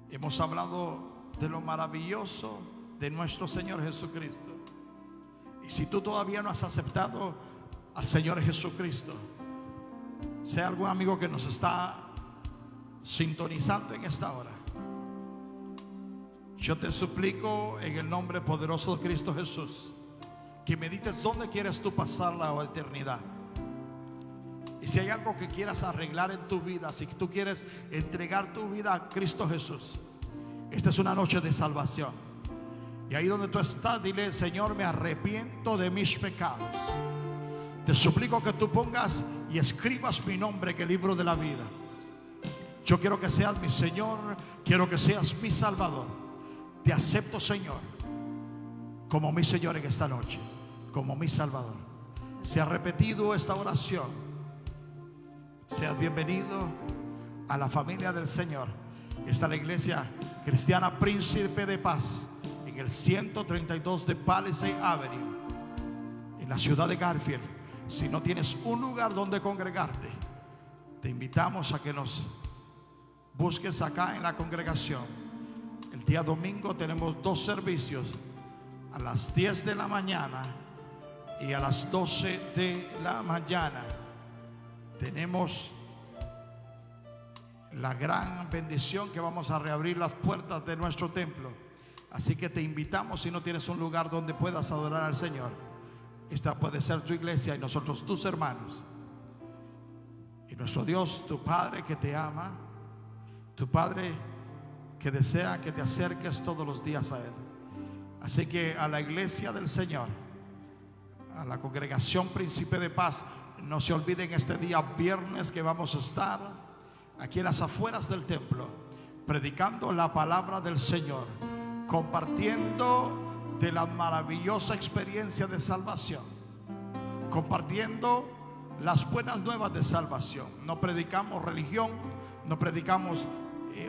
Hemos hablado de lo maravilloso de nuestro Señor Jesucristo. Y si tú todavía no has aceptado al Señor Jesucristo, sea algún amigo que nos está sintonizando en esta hora, yo te suplico en el nombre poderoso de Cristo Jesús que medites dónde quieres tú pasar la eternidad. Y si hay algo que quieras arreglar en tu vida, si tú quieres entregar tu vida a Cristo Jesús, esta es una noche de salvación. Y ahí donde tú estás, dile: Señor, me arrepiento de mis pecados. Te suplico que tú pongas y escribas mi nombre en el libro de la vida. Yo quiero que seas mi Señor, quiero que seas mi Salvador. Te acepto, Señor, como mi Señor en esta noche, como mi Salvador. Si has repetido esta oración, seas bienvenido a la familia del Señor. Está la iglesia cristiana Príncipe de Paz en el 132 de Palisade Avenue, en la ciudad de Garfield. Si no tienes un lugar donde congregarte, te invitamos a que nos busques acá en la congregación. El día domingo tenemos 2 servicios, a las 10 de la mañana y a las 12 de la mañana. Tenemos la gran bendición que vamos a reabrir las puertas de nuestro templo. Así que te invitamos, si no tienes un lugar donde puedas adorar al Señor, esta puede ser tu iglesia y nosotros tus hermanos. Y nuestro Dios, tu Padre que te ama, tu Padre que desea que te acerques todos los días a Él. Así que a la iglesia del Señor, a la congregación Príncipe de Paz, no se olviden este día viernes que vamos a estar aquí en las afueras del templo, predicando la palabra del Señor, compartiendo de la maravillosa experiencia de salvación, compartiendo las buenas nuevas de salvación. No predicamos religión, no predicamos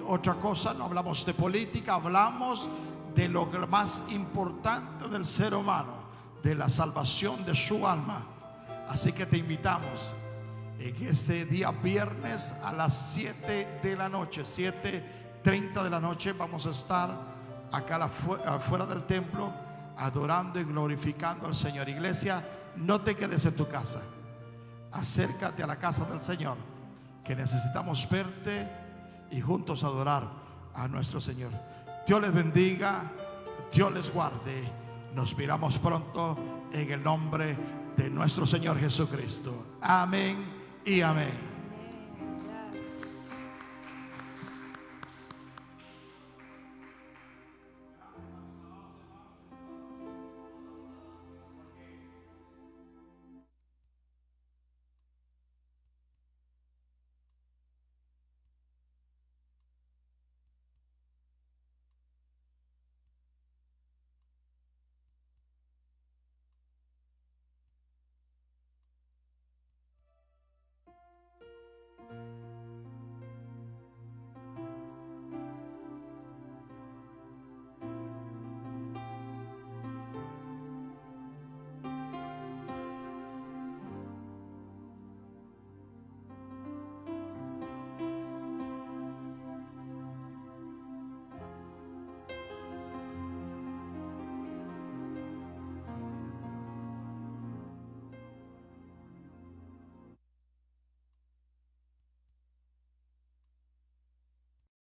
otra cosa, no hablamos de política, hablamos de lo más importante del ser humano, de la salvación de su alma. Así que te invitamos en este día viernes a las 7 de la noche, 7:30 de la noche, vamos a estar acá afuera del templo adorando y glorificando al Señor. Iglesia, no te quedes en tu casa, acércate a la casa del Señor, que necesitamos verte y juntos adorar a nuestro Señor. Dios les bendiga, Dios les guarde. Nos miramos pronto en el nombre de nuestro Señor Jesucristo. Amén y amén.